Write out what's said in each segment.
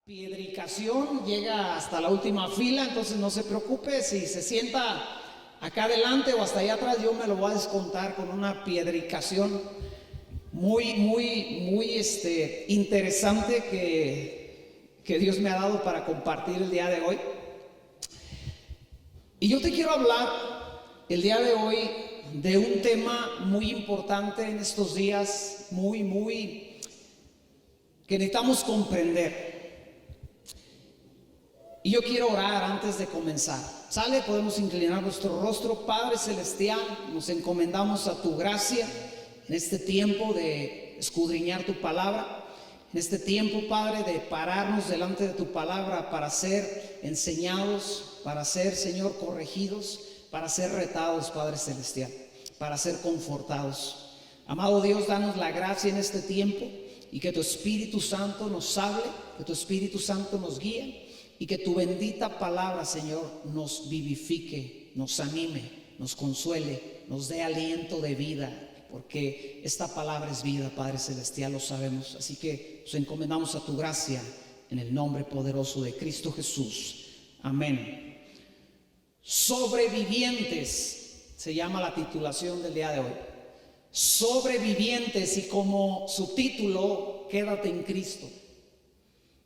Piedricación llega hasta la última fila, entonces no se preocupe si se sienta acá adelante o hasta allá atrás, yo me lo voy a descontar con una piedricación muy interesante que Dios me ha dado para compartir el día de hoy. Y yo te quiero hablar el día de hoy de un tema muy importante en estos días, que necesitamos comprender. Y yo quiero orar antes de comenzar. ¿Sale? Podemos inclinar nuestro rostro. Padre Celestial, nos encomendamos a tu gracia en este tiempo de escudriñar tu palabra. En este tiempo, Padre, de pararnos delante de tu palabra para ser enseñados, para ser, Señor, corregidos, para ser retados, Padre Celestial, para ser confortados. Amado Dios, danos la gracia en este tiempo y que tu Espíritu Santo nos hable, que tu Espíritu Santo nos guíe. Y que tu bendita palabra, Señor, nos vivifique, nos anime, nos consuele, nos dé aliento de vida, porque esta palabra es vida, Padre Celestial, lo sabemos. Así que nos encomendamos a tu gracia en el nombre poderoso de Cristo Jesús. Amén. Sobrevivientes se llama la titulación del día de hoy. Sobrevivientes, y como subtítulo, quédate en Cristo.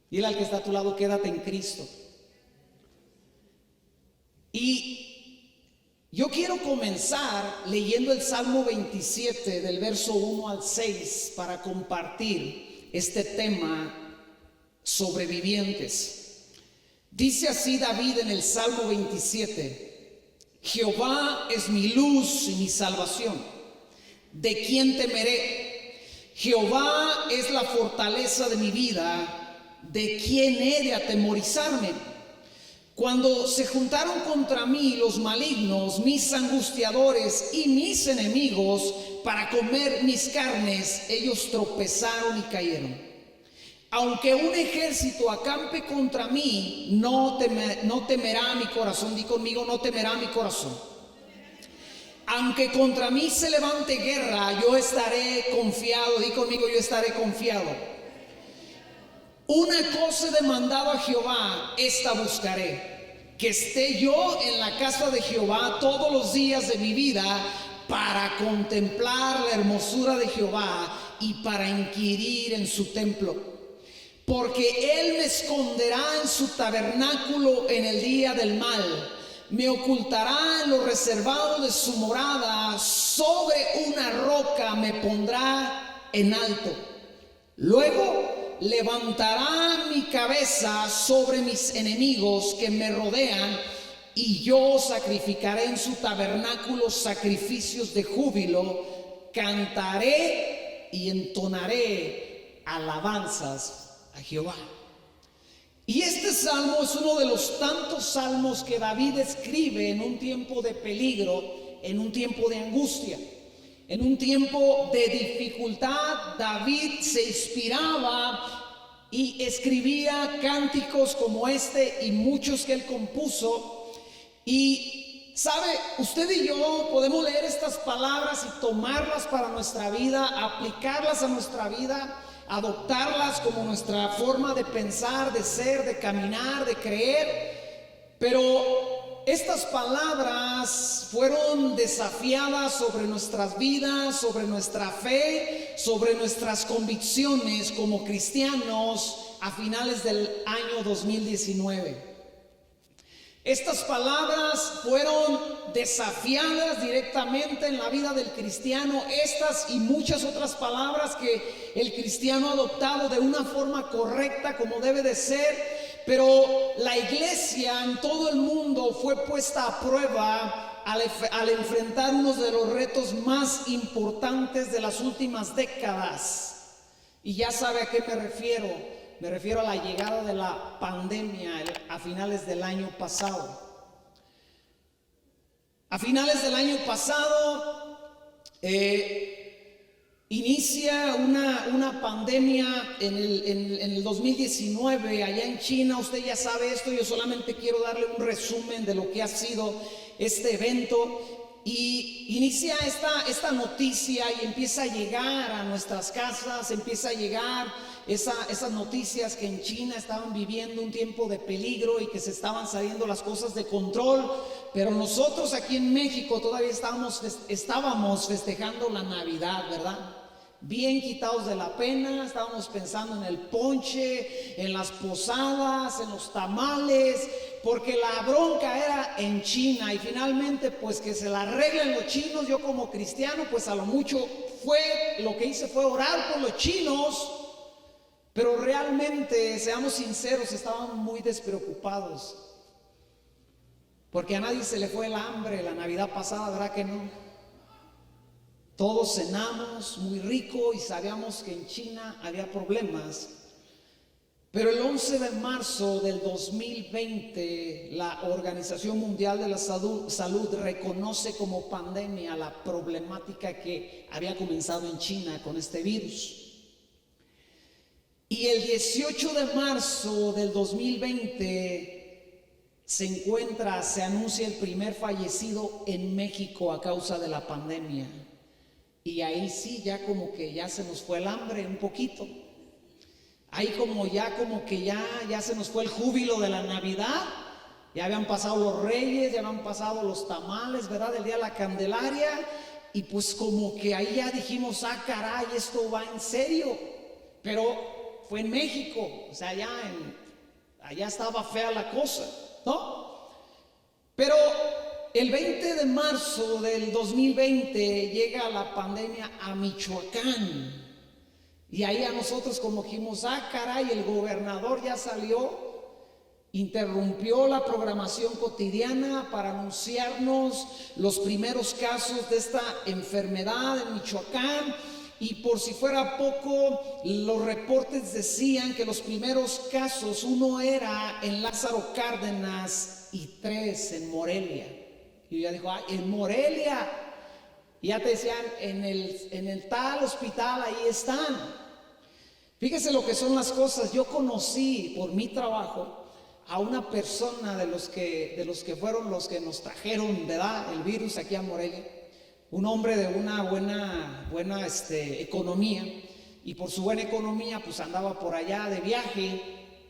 Dile al que está a tu lado, quédate en Cristo. Y yo quiero comenzar leyendo el Salmo 27 del verso 1 al 6 para compartir este tema, sobrevivientes. Dice así David en el Salmo 27: Jehová es mi luz y mi salvación, ¿de quién temeré? Jehová es la fortaleza de mi vida, ¿de quién he de atemorizarme? Cuando se juntaron contra mí los malignos, mis angustiadores y mis enemigos, para comer mis carnes, ellos tropezaron y cayeron. Aunque un ejército acampe contra mí, no temerá mi corazón. Di conmigo, no temerá mi corazón. Aunque contra mí se levante guerra, yo estaré confiado. Di conmigo, yo estaré confiado. Una cosa he demandado a Jehová, esta buscaré: que esté yo en la casa de Jehová todos los días de mi vida, para contemplar la hermosura de Jehová y para inquirir en su templo. Porque él me esconderá en su tabernáculo en el día del mal, me ocultará en lo reservado de su morada, sobre una roca me pondrá en alto. Luego levantará mi cabeza sobre mis enemigos que me rodean, y yo sacrificaré en su tabernáculo sacrificios de júbilo, cantaré y entonaré alabanzas a Jehová. Y este salmo es uno de los tantos salmos que David escribe en un tiempo de peligro, en un tiempo de angustia. En un tiempo de dificultad, David se inspiraba y escribía cánticos como este y muchos que él compuso. Y sabe, usted y yo podemos leer estas palabras y tomarlas para nuestra vida, aplicarlas a nuestra vida, adoptarlas como nuestra forma de pensar, de ser, de caminar, de creer. Pero estas palabras fueron desafiadas sobre nuestras vidas, sobre nuestra fe, sobre nuestras convicciones como cristianos a finales del año 2019. Estas palabras fueron desafiadas directamente en la vida del cristiano. Estas y muchas otras palabras que el cristiano ha adoptado de una forma correcta, como debe de ser. Pero la iglesia en todo el mundo fue puesta a prueba al enfrentar uno de los retos más importantes de las últimas décadas. Y ya sabe a qué me refiero. Me refiero a la llegada de la pandemia a finales del año pasado. A finales del año pasado inicia una pandemia en el 2019 allá en China. Usted ya sabe esto, yo solamente quiero darle un resumen de lo que ha sido este evento. Y inicia esta noticia y empieza a llegar a nuestras casas, empieza a llegar esas noticias que en China estaban viviendo un tiempo de peligro y que se estaban saliendo las cosas de control, pero nosotros aquí en México todavía estábamos festejando la Navidad, ¿verdad? Bien quitados de la pena, estábamos pensando en el ponche, en las posadas, en los tamales, porque la bronca era en China y finalmente pues que se la arreglen los chinos. Yo como cristiano pues a lo mucho lo que hice fue orar por los chinos, pero realmente, seamos sinceros, estaban muy despreocupados, porque a nadie se le fue el hambre la Navidad pasada, ¿verdad que no? Todos cenamos muy rico y sabíamos que en China había problemas. Pero el 11 de marzo del 2020, la Organización Mundial de la Salud reconoce como pandemia la problemática que había comenzado en China con este virus. Y el 18 de marzo del 2020 se anuncia el primer fallecido en México a causa de la pandemia. Y ahí sí, ya como que ya se nos fue el hambre un poquito. Ahí como que ya se nos fue el júbilo de la Navidad. Ya habían pasado los reyes, ya habían pasado los tamales, ¿verdad? El día de la Candelaria. Y pues como que ahí ya dijimos, ah, caray, esto va en serio. Pero fue en México, o sea, allá estaba fea la cosa, ¿no? Pero el 20 de marzo del 2020 llega la pandemia a Michoacán. Y ahí a nosotros como dijimos, ah, caray, el gobernador ya salió, interrumpió la programación cotidiana para anunciarnos los primeros casos de esta enfermedad en Michoacán. Y por si fuera poco, los reportes decían que los primeros casos, uno era en Lázaro Cárdenas y 3 en Morelia. Y yo ya dijo, ay, en Morelia. Y ya te decían, en el tal hospital, ahí están. Fíjese lo que son las cosas. Yo conocí por mi trabajo a una persona de los que fueron los que nos trajeron, ¿verdad?, el virus aquí a Morelia. Un hombre de una buena economía, y por su buena economía pues andaba por allá de viaje,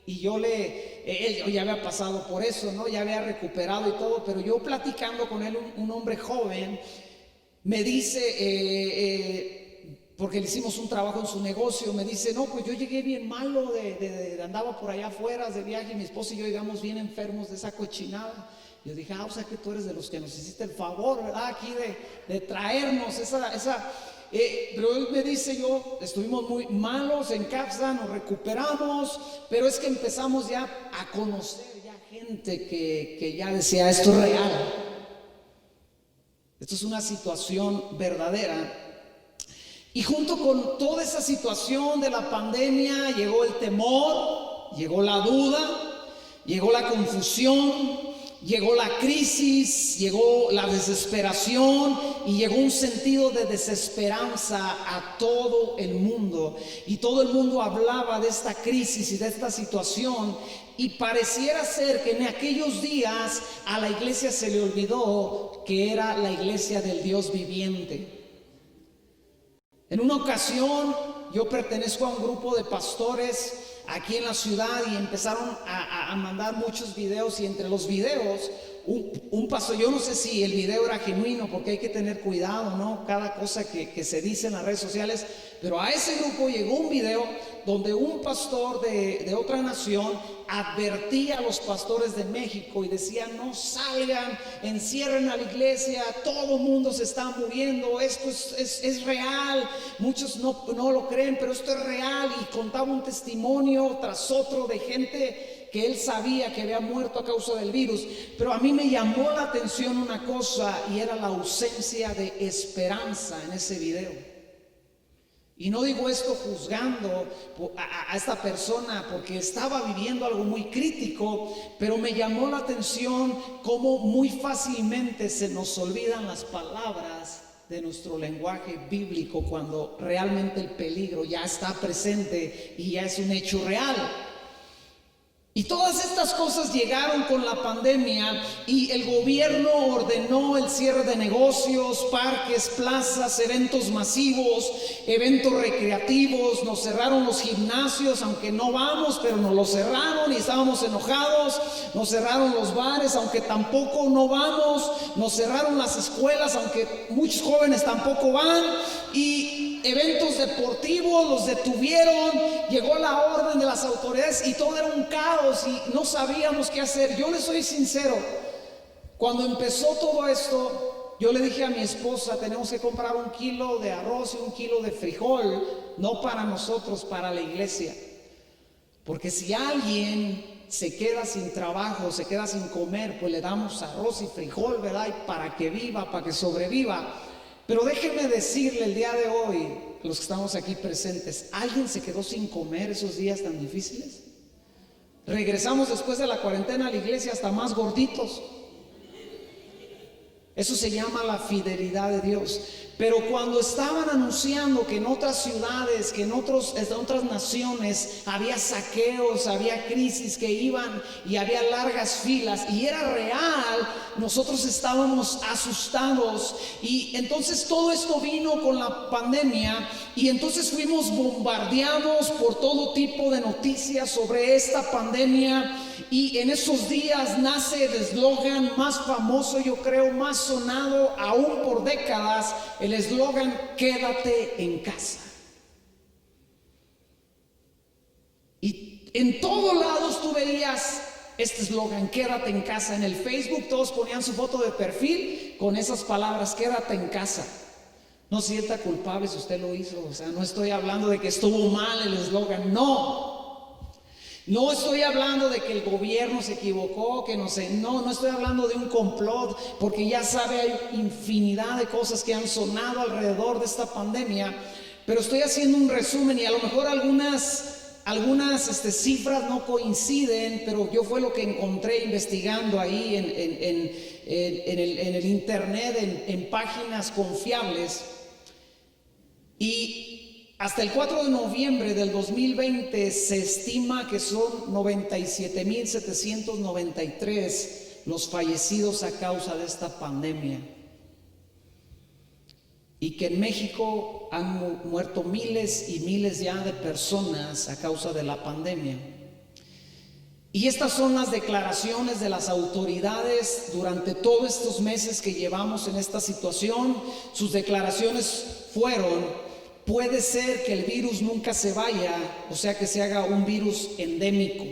y él ya había pasado por eso, ¿no? Ya había recuperado y todo, pero yo platicando con él, un hombre joven, me dice, porque le hicimos un trabajo en su negocio, me dice, no, pues yo llegué bien malo, andaba por allá afuera de viaje, y mi esposa y yo llegamos bien enfermos de esa cochinada. Yo dije, o sea que tú eres de los que nos hiciste el favor, ¿verdad? Aquí de traernos pero él me dice, estuvimos muy malos en casa, nos recuperamos, pero es que empezamos ya a conocer ya gente que ya decía, esto es real, esto es una situación verdadera. Y junto con toda esa situación de la pandemia llegó el temor, llegó la duda, llegó la confusión, llegó la crisis, llegó la desesperación y llegó un sentido de desesperanza a todo el mundo. Y todo el mundo hablaba de esta crisis y de esta situación, y pareciera ser que en aquellos días a la iglesia se le olvidó que era la iglesia del Dios viviente. En una ocasión yo pertenezco a un grupo de pastores aquí en la ciudad y empezaron a mandar muchos videos, y entre los videos un pastor, yo no sé si el video era genuino porque hay que tener cuidado, ¿no? Cada cosa que se dice en las redes sociales, pero a ese grupo llegó un video donde un pastor de otra nación advertía a los pastores de México y decía, no salgan, encierren a la iglesia, todo el mundo se está muriendo, esto es real, muchos no lo creen, pero esto es real, y contaba un testimonio tras otro de gente que él sabía que había muerto a causa del virus. Pero a mí me llamó la atención una cosa, y era la ausencia de esperanza en ese video. Y no digo esto juzgando a esta persona, porque estaba viviendo algo muy crítico, pero me llamó la atención cómo muy fácilmente se nos olvidan las palabras de nuestro lenguaje bíblico cuando realmente el peligro ya está presente y ya es un hecho real. Y todas estas cosas llegaron con la pandemia y el gobierno ordenó el cierre de negocios, parques, plazas, eventos masivos, eventos recreativos. Nos cerraron los gimnasios, aunque no vamos, pero nos los cerraron y estábamos enojados. Nos cerraron los bares, aunque tampoco no vamos. Nos cerraron las escuelas, aunque muchos jóvenes tampoco van. Y eventos deportivos los detuvieron, llegó la orden de las autoridades y todo era un caos y no sabíamos qué hacer. Yo les soy sincero, cuando empezó todo esto, yo le dije a mi esposa, tenemos que comprar 1 kilo de arroz y 1 kilo de frijol, no para nosotros, para la iglesia. Porque si alguien se queda sin trabajo, se queda sin comer, pues le damos arroz y frijol, ¿verdad? Y para que viva, para que sobreviva. Pero déjenme decirle el día de hoy, los que estamos aquí presentes, ¿alguien se quedó sin comer esos días tan difíciles? Regresamos después de la cuarentena a la iglesia hasta más gorditos. Eso se llama la fidelidad de Dios. Pero cuando estaban anunciando que en otras ciudades, que en otras naciones había saqueos, había crisis que iban y había largas filas y era real, nosotros estábamos asustados. Y entonces todo esto vino con la pandemia y entonces fuimos bombardeados por todo tipo de noticias sobre esta pandemia. Y en esos días nace el eslogan más famoso, yo creo, más sonado aún por décadas, el eslogan "Quédate en casa". Y en todos lados tú veías este eslogan, "Quédate en casa". En el Facebook todos ponían su foto de perfil con esas palabras, "Quédate en casa". No sienta culpable si usted lo hizo, o sea, no estoy hablando de que estuvo mal el eslogan, no. No estoy hablando de que el gobierno se equivocó, que no sé, no estoy hablando de un complot, porque ya sabe, hay infinidad de cosas que han sonado alrededor de esta pandemia, pero estoy haciendo un resumen y a lo mejor algunas cifras no coinciden, pero yo fue lo que encontré investigando ahí en el internet, en páginas confiables. Y hasta el 4 de noviembre del 2020 se estima que son 97,793 los fallecidos a causa de esta pandemia. Y que en México han muerto miles y miles ya de personas a causa de la pandemia. Y estas son las declaraciones de las autoridades durante todos estos meses que llevamos en esta situación. Sus declaraciones fueron: puede ser que el virus nunca se vaya, o sea, que se haga un virus endémico,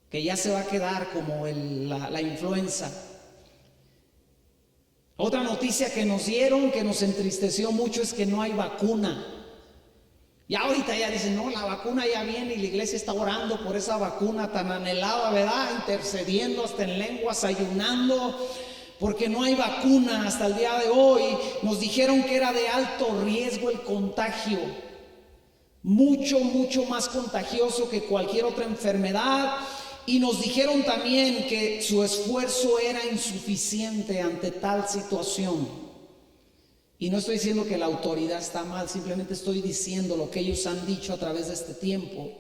que ya se va a quedar como la influenza. Otra noticia que nos dieron, que nos entristeció mucho, es que no hay vacuna. Y ahorita ya dicen, no, la vacuna ya viene y la iglesia está orando por esa vacuna tan anhelada, ¿verdad? Intercediendo hasta en lenguas, ayunando, porque no hay vacuna hasta el día de hoy. Nos dijeron que era de alto riesgo el contagio, mucho más contagioso que cualquier otra enfermedad. Y nos dijeron también que su esfuerzo era insuficiente ante tal situación. Y no estoy diciendo que la autoridad está mal, simplemente estoy diciendo lo que ellos han dicho a través de este tiempo.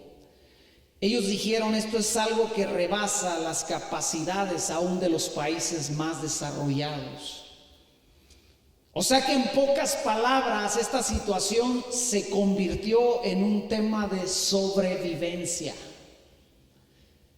Ellos dijeron, esto es algo que rebasa las capacidades aún de los países más desarrollados. O sea que en pocas palabras, esta situación se convirtió en un tema de sobrevivencia.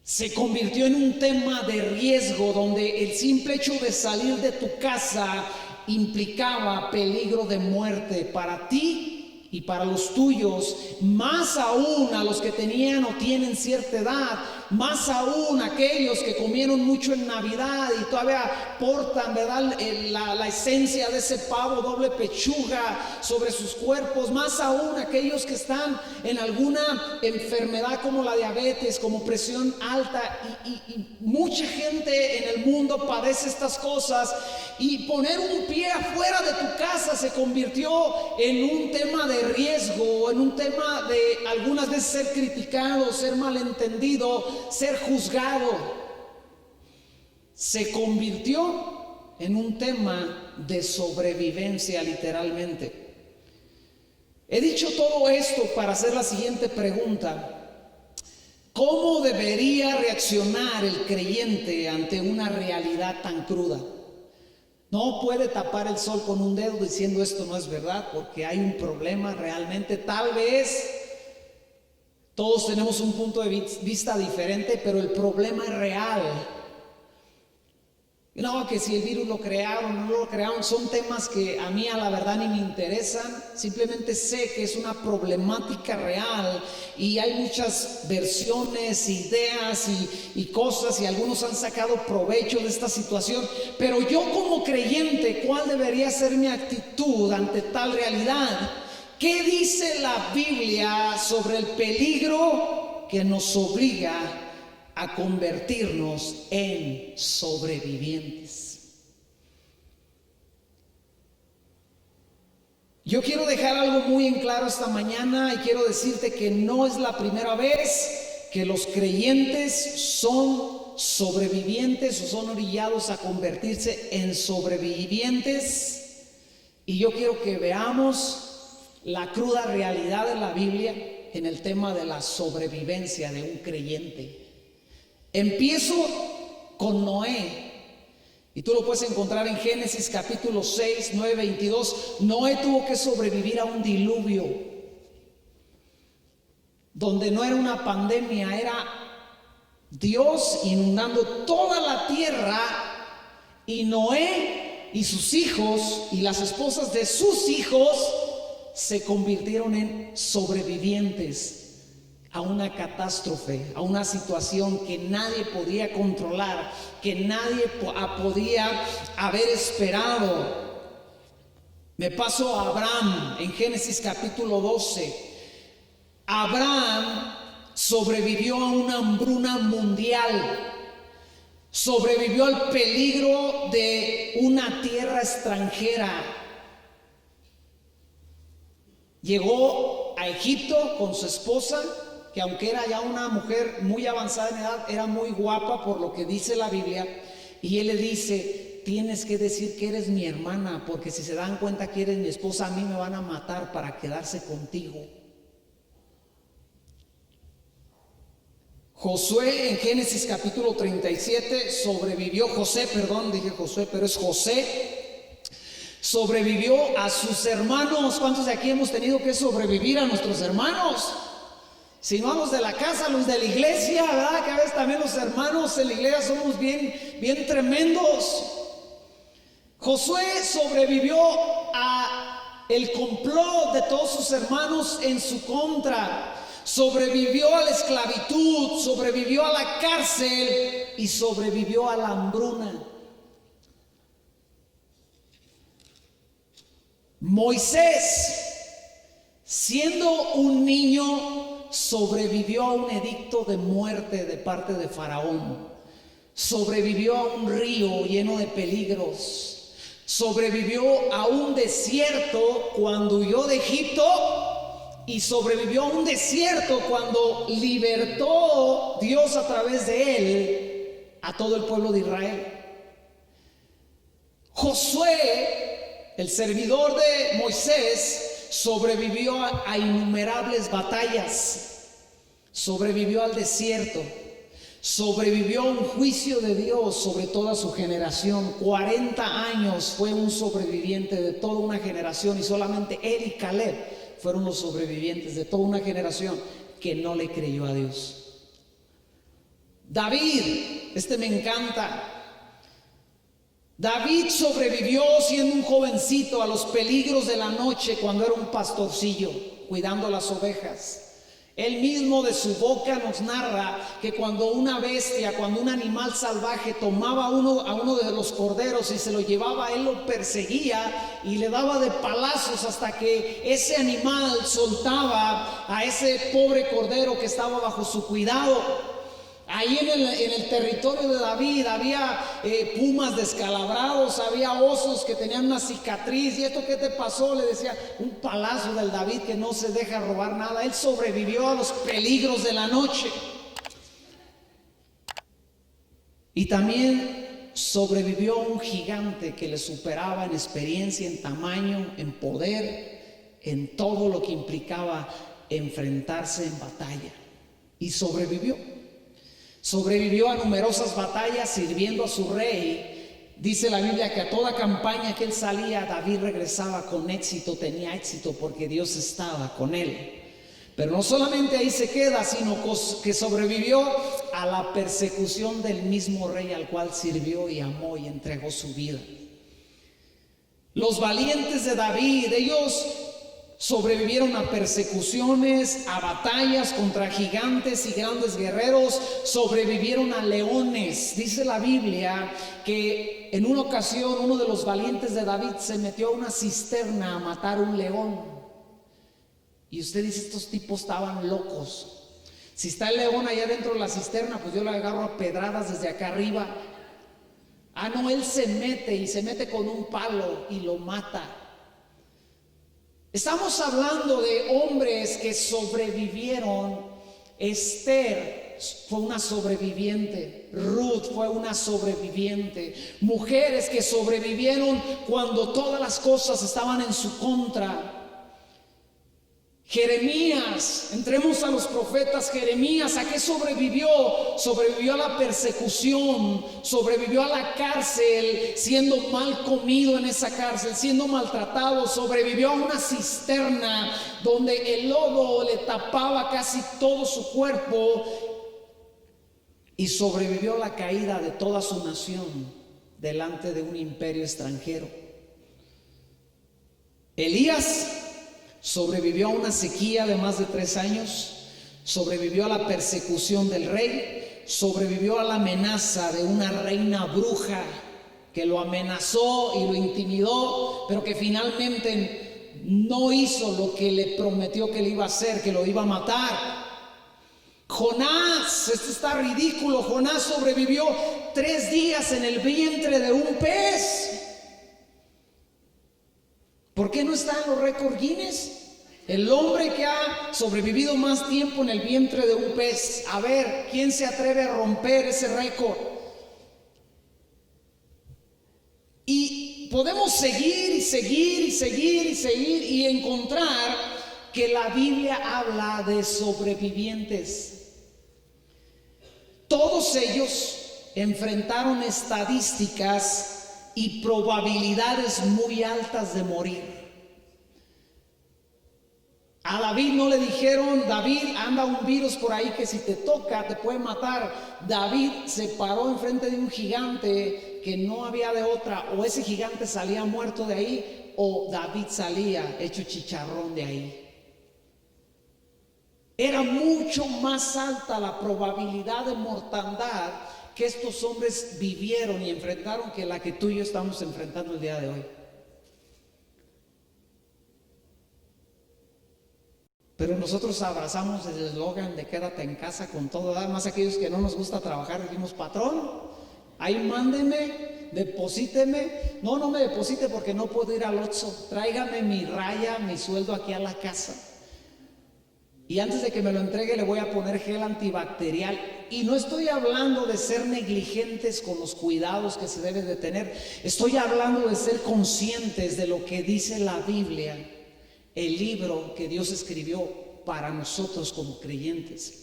Se convirtió en un tema de riesgo, donde el simple hecho de salir de tu casa implicaba peligro de muerte para ti y para los tuyos, más aún a los que tenían o tienen cierta edad, más aún aquellos que comieron mucho en Navidad y todavía portan, ¿verdad?, la esencia de ese pavo doble pechuga sobre sus cuerpos, más aún aquellos que están en alguna enfermedad como la diabetes, como presión alta, y mucha gente en el mundo padece estas cosas. Y poner un pie afuera de tu casa se convirtió en un tema de riesgo, en un tema de algunas veces ser criticado, ser malentendido, ser juzgado. Se convirtió en un tema de sobrevivencia, literalmente. He dicho todo esto para hacer la siguiente pregunta: ¿Cómo debería reaccionar el creyente ante una realidad tan cruda? No puede tapar el sol con un dedo diciendo esto no es verdad, porque hay un problema realmente. Tal vez todos tenemos un punto de vista diferente, pero el problema es real. No, que si el virus lo crearon o no lo crearon, son temas que a mí a la verdad ni me interesan. Simplemente sé que es una problemática real y hay muchas versiones, ideas y cosas, y algunos han sacado provecho de esta situación. Pero yo como creyente, ¿cuál debería ser mi actitud ante tal realidad? ¿Qué dice la Biblia sobre el peligro que nos obliga a convertirnos en sobrevivientes? Yo quiero dejar algo muy en claro esta mañana y quiero decirte que no es la primera vez que los creyentes son sobrevivientes o son orillados a convertirse en sobrevivientes. Y yo quiero que veamos la cruda realidad de la Biblia en el tema de la sobrevivencia de un creyente. Empiezo con Noé, y tú lo puedes encontrar en Génesis capítulo 6, 9, 22. Noé tuvo que sobrevivir a un diluvio, donde no era una pandemia, era Dios inundando toda la tierra, y Noé y sus hijos y las esposas de sus hijos se convirtieron en sobrevivientes a una catástrofe, a una situación que nadie podía controlar, que nadie podía haber esperado. Me paso a Abraham en Génesis capítulo 12. Abraham sobrevivió a una hambruna mundial, sobrevivió al peligro de una tierra extranjera. Llegó a Egipto con su esposa, que aunque era ya una mujer muy avanzada en edad, era muy guapa por lo que dice la Biblia. Y él le dice: tienes que decir que eres mi hermana, porque si se dan cuenta que eres mi esposa, a mí me van a matar para quedarse contigo. Josué en Génesis capítulo 37 sobrevivió. Dije Josué, pero es José. Sobrevivió a sus hermanos. ¿Cuántos de aquí hemos tenido que sobrevivir a nuestros hermanos? Si no a los de la casa, a los de la iglesia, ¿verdad? Que a veces también los hermanos en la iglesia somos bien tremendos. Josué sobrevivió a el complot de todos sus hermanos en su contra. Sobrevivió a la esclavitud, sobrevivió a la cárcel y sobrevivió a la hambruna. Moisés, siendo un niño, sobrevivió a un edicto de muerte de parte de Faraón. Sobrevivió a un río lleno de peligros. Sobrevivió a un desierto cuando huyó de Egipto. Y sobrevivió a un desierto cuando libertó Dios a través de él a todo el pueblo de Israel. Josué, el servidor de Moisés, sobrevivió a innumerables batallas, sobrevivió al desierto, sobrevivió a un juicio de Dios sobre toda su generación. 40 años fue un sobreviviente de toda una generación, y solamente él y Caleb fueron los sobrevivientes de toda una generación que no le creyó a Dios. David, me encanta. David sobrevivió siendo un jovencito a los peligros de la noche cuando era un pastorcillo cuidando las ovejas. Él mismo de su boca nos narra que cuando una bestia, cuando un animal salvaje tomaba a uno de los corderos y se lo llevaba, él lo perseguía y le daba de palazos hasta que ese animal soltaba a ese pobre cordero que estaba bajo su cuidado. Ahí en el territorio de David había pumas descalabrados, había osos que tenían una cicatriz. ¿Y esto qué te pasó? Le decía, un palazo del David que no se deja robar nada. Él sobrevivió a los peligros de la noche. Y también sobrevivió a un gigante que le superaba en experiencia, en tamaño, en poder, en todo lo que implicaba enfrentarse en batalla. y sobrevivió. Sobrevivió a numerosas batallas sirviendo a su rey. Dice la Biblia que a toda campaña que él salía, David regresaba con éxito, tenía éxito porque Dios estaba con él. Pero no solamente ahí se queda, sino que sobrevivió a la persecución del mismo rey al cual sirvió y amó y entregó su vida. Los valientes de David, ellos sobrevivieron a persecuciones, a batallas contra gigantes y grandes guerreros, sobrevivieron a leones. Dice la Biblia que en una ocasión uno de los valientes de David se metió a una cisterna a matar un león. Y usted dice, estos tipos estaban locos. Si está el león allá dentro de la cisterna, pues yo le agarro a pedradas desde acá arriba. Ah, no, él se mete con un palo y lo mata. Estamos hablando de hombres que sobrevivieron. Esther fue una sobreviviente. Ruth fue una sobreviviente. Mujeres que sobrevivieron cuando todas las cosas estaban en su contra. Jeremías, entremos a los profetas. Jeremías, ¿a qué sobrevivió? Sobrevivió a la persecución, sobrevivió a la cárcel, siendo mal comido en esa cárcel, siendo maltratado, sobrevivió a una cisterna donde el lodo le tapaba casi todo su cuerpo y sobrevivió a la caída de toda su nación delante de un imperio extranjero. Elías sobrevivió a una sequía de más de 3 años, sobrevivió a la persecución del rey, sobrevivió a la amenaza de una reina bruja que lo amenazó y lo intimidó, pero que finalmente no hizo lo que le prometió que le iba a hacer, que lo iba a matar. Jonás, esto está ridículo, Jonás sobrevivió 3 días en el vientre de un pez. ¿Por qué no está en los récords Guinness? El hombre que ha sobrevivido más tiempo en el vientre de un pez. A ver, ¿quién se atreve a romper ese récord? Y podemos seguir y encontrar que la Biblia habla de sobrevivientes. Todos ellos enfrentaron estadísticas y probabilidades muy altas de morir. A David no le dijeron, David, anda un virus por ahí que si te toca te puede matar. David se paró enfrente de un gigante que no había de otra, o ese gigante salía muerto de ahí, o David salía hecho chicharrón de ahí. Era mucho más alta la probabilidad de mortandad que estos hombres vivieron y enfrentaron que la que tú y yo estamos enfrentando el día de hoy. Pero nosotros abrazamos el eslogan de quédate en casa con todo, más aquellos que no nos gusta trabajar, decimos, patrón, ahí mándeme, deposíteme. No me deposite porque no puedo ir al Oxxo, tráigame mi raya, mi sueldo aquí a la casa. Y antes de que me lo entregue le voy a poner gel antibacterial. Y no estoy hablando de ser negligentes con los cuidados que se deben de tener. Estoy hablando de ser conscientes de lo que dice la Biblia, el libro que Dios escribió para nosotros como creyentes.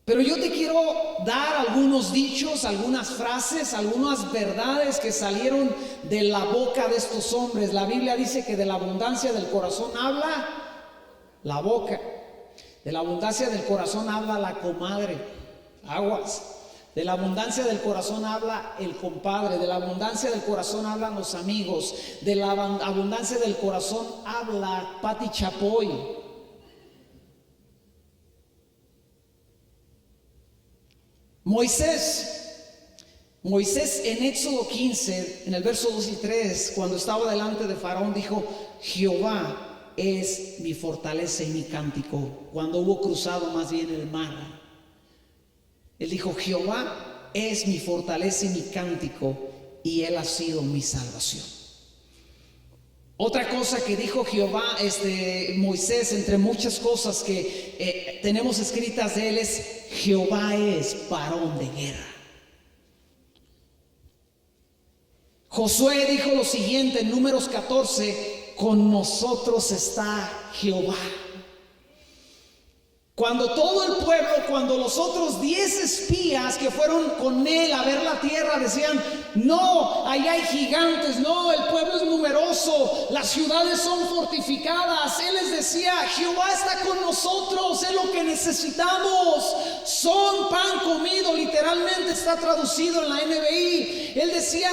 Pero yo te quiero dar algunos dichos, algunas frases, algunas verdades que salieron de la boca de estos hombres. La Biblia dice que de la abundancia del corazón habla la boca. De la abundancia del corazón habla la comadre, aguas. De la abundancia del corazón habla el compadre. De la abundancia del corazón hablan los amigos. De la abundancia del corazón habla Pati Chapoy. Moisés en Éxodo 15, en el verso 2 y 3, cuando estaba delante de Faraón, dijo, Jehová es mi fortaleza y mi cántico. Cuando hubo cruzado más bien el mar, él dijo, Jehová es mi fortaleza y mi cántico, y él ha sido mi salvación. Otra cosa que dijo Moisés, entre muchas cosas que tenemos escritas de él, es Jehová es varón de guerra. Josué dijo lo siguiente en Números 14, con nosotros está Jehová. Cuando todo el pueblo, cuando los otros 10 espías que fueron con él a ver la tierra decían: no, ahí hay gigantes, no, el pueblo es numeroso, las ciudades son fortificadas, él les decía: Jehová está con nosotros, es lo que necesitamos, son pan comido, literalmente está traducido en la NBI. Él decía: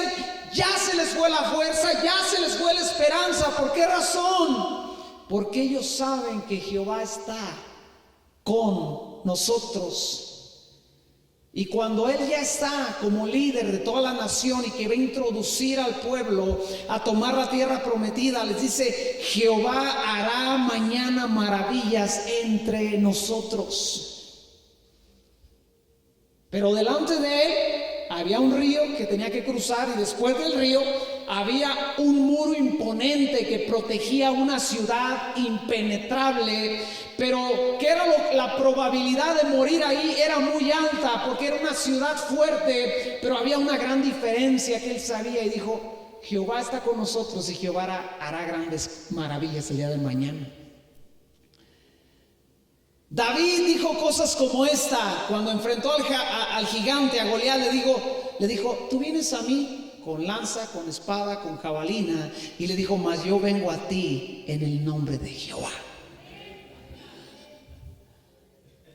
ya se les fue la fuerza, ya se les fue la esperanza. ¿Por qué razón? Porque ellos saben que Jehová está con nosotros. Y cuando él ya está como líder de toda la nación y que va a introducir al pueblo a tomar la tierra prometida, les dice: Jehová hará mañana maravillas entre nosotros. Pero delante de él había un río que tenía que cruzar, y después del río había un muro imponente que protegía una ciudad impenetrable, pero que era la probabilidad de morir ahí era muy alta, porque era una ciudad fuerte. Pero había una gran diferencia que él sabía, y dijo: Jehová está con nosotros, y Jehová hará grandes maravillas el día de mañana. David dijo cosas como esta cuando enfrentó al gigante, a Goliat. Le dijo: tú vienes a mí con lanza, con espada, con jabalina, y le dijo: mas yo vengo a ti en el nombre de Jehová.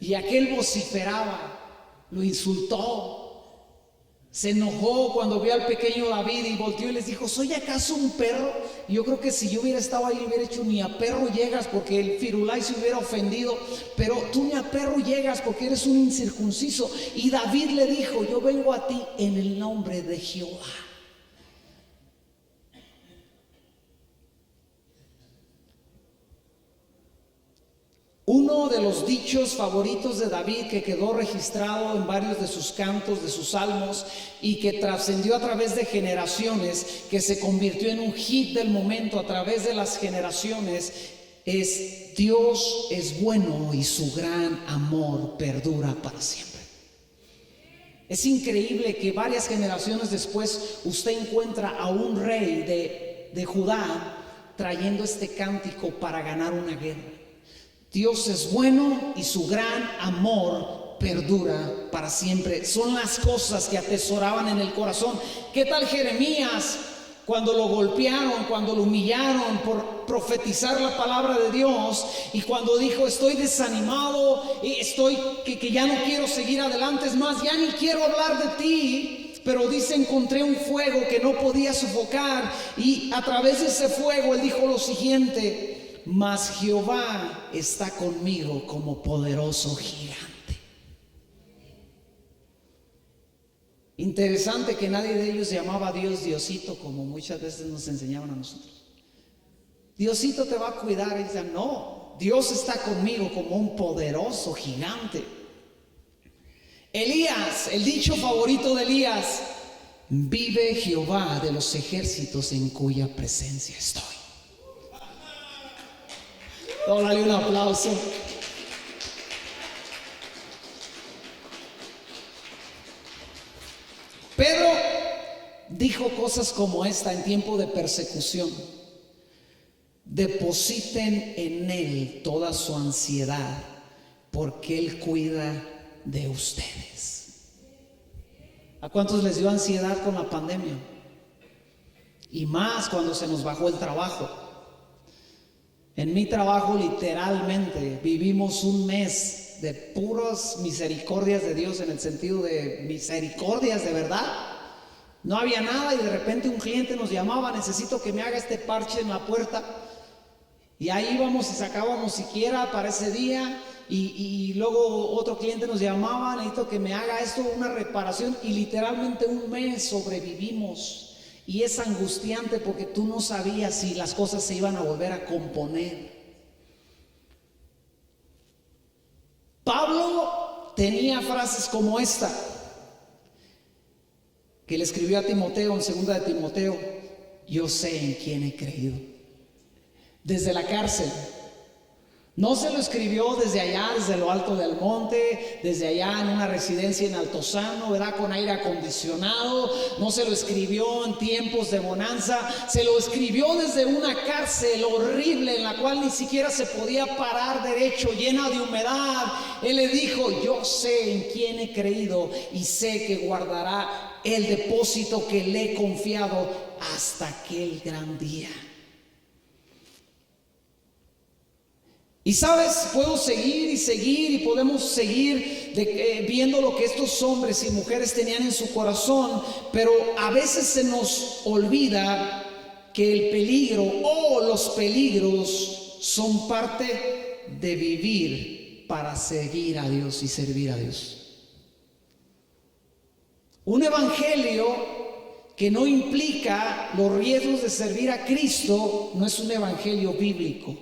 Y aquel vociferaba, lo insultó, se enojó cuando vio al pequeño David, y volteó y les dijo: ¿soy acaso un perro? Y yo creo que si yo hubiera estado ahí, le hubiera hecho: ni a perro llegas, porque el Firulai se hubiera ofendido, pero tú ni a perro llegas porque eres un incircunciso. Y David le dijo: yo vengo a ti en el nombre de Jehová. Uno de los dichos favoritos de David, que quedó registrado en varios de sus cantos, de sus salmos, y que trascendió a través de generaciones, que se convirtió en un hit del momento a través de las generaciones, es: Dios es bueno y su gran amor perdura para siempre. Es increíble que varias generaciones después usted encuentra a un rey de Judá trayendo este cántico para ganar una guerra. Dios es bueno y su gran amor perdura para siempre. Son las cosas que atesoraban en el corazón. ¿Qué tal Jeremías cuando lo golpearon, cuando lo humillaron por profetizar la palabra de Dios, y cuando dijo: estoy desanimado, que ya no quiero seguir adelante, es más, ya ni quiero hablar de ti? Pero dice: encontré un fuego que no podía sofocar, y a través de ese fuego él dijo lo siguiente: mas Jehová está conmigo como poderoso gigante. Interesante que nadie de ellos llamaba a Dios Diosito, como muchas veces nos enseñaban a nosotros. Diosito te va a cuidar. Y dicen: no, Dios está conmigo como un poderoso gigante. Elías, el dicho favorito de Elías: vive Jehová de los ejércitos en cuya presencia estoy. Dale un aplauso. Pedro dijo cosas como esta en tiempo de persecución: depositen en él toda su ansiedad, porque él cuida de ustedes. ¿A cuántos les dio ansiedad con la pandemia? Y más cuando se nos bajó el trabajo. En mi trabajo literalmente vivimos un mes de puras misericordias de Dios, en el sentido de misericordias de verdad. No había nada, y de repente un cliente nos llamaba: necesito que me haga este parche en la puerta. Y ahí íbamos y sacábamos siquiera para ese día, y luego otro cliente nos llamaba: necesito que me haga esto, una reparación. Y literalmente un mes sobrevivimos. Y es angustiante porque tú no sabías si las cosas se iban a volver a componer. Pablo tenía frases como esta, que le escribió a Timoteo en 2 de Timoteo: yo sé en quién he creído. Desde la cárcel, No se lo escribió desde allá, desde lo alto del monte, desde allá en una residencia en Altozano, ¿verdad? Con aire acondicionado. No se lo escribió en tiempos de bonanza. Se lo escribió desde una cárcel horrible en la cual ni siquiera se podía parar derecho, llena de humedad. Él le dijo: yo sé en quién he creído y sé que guardará el depósito que le he confiado hasta aquel gran día. Y sabes, puedo seguir y seguir y podemos seguir viendo lo que estos hombres y mujeres tenían en su corazón, pero a veces se nos olvida que el peligro o los peligros son parte de vivir para seguir a Dios y servir a Dios. Un evangelio que no implica los riesgos de servir a Cristo no es un evangelio bíblico.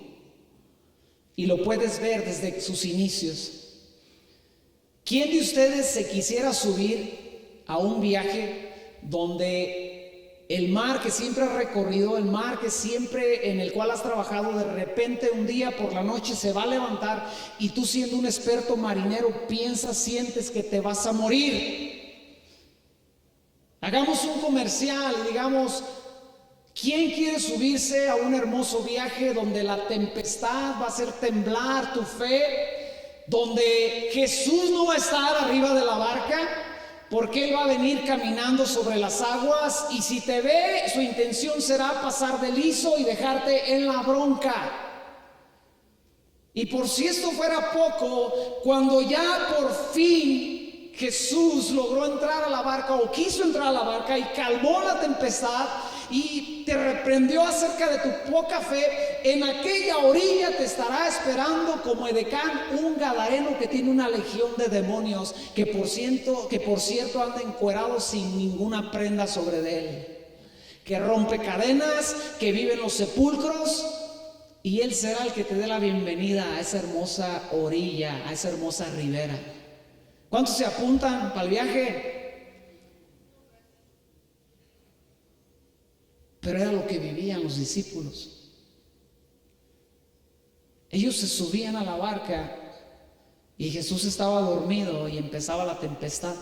Y lo puedes ver desde sus inicios. ¿Quién de ustedes se quisiera subir a un viaje donde el mar que siempre has recorrido, el mar que siempre en el cual has trabajado, de repente un día por la noche se va a levantar y tú, siendo un experto marinero, piensas, sientes que te vas a morir? Hagamos un comercial y digamos: ¿quién quiere subirse a un hermoso viaje donde la tempestad va a hacer temblar tu fe? Donde Jesús no va a estar arriba de la barca, porque Él va a venir caminando sobre las aguas, y si te ve, su intención será pasar de liso y dejarte en la bronca. Y por si esto fuera poco, cuando ya por fin Jesús logró entrar a la barca, o quiso entrar a la barca, y calmó la tempestad y te reprendió acerca de tu poca fe, en aquella orilla te estará esperando como edecán un gadareno que tiene una legión de demonios, que por cierto anda encuerado sin ninguna prenda sobre de él, que rompe cadenas, que vive en los sepulcros, y Él será el que te dé la bienvenida a esa hermosa orilla, a esa hermosa ribera. ¿Cuántos se apuntan para el viaje? Pero era lo que vivían los discípulos. Ellos se subían a la barca y Jesús estaba dormido y empezaba la tempestad.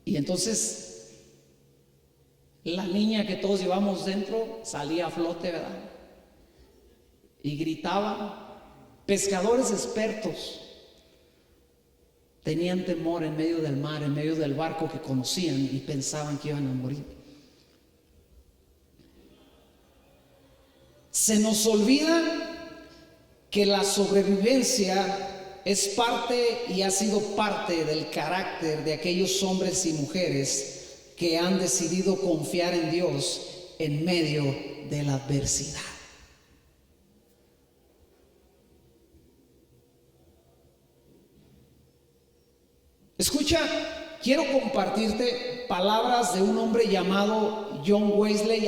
Y entonces la niña que todos llevamos dentro salía a flote, ¿verdad? Y gritaba. Pescadores expertos tenían temor en medio del mar, en medio del barco que conocían, y pensaban que iban a morir. Se nos olvida que la sobrevivencia es parte y ha sido parte del carácter de aquellos hombres y mujeres que han decidido confiar en Dios en medio de la adversidad. Escucha, quiero compartirte palabras de un hombre llamado John Wesley.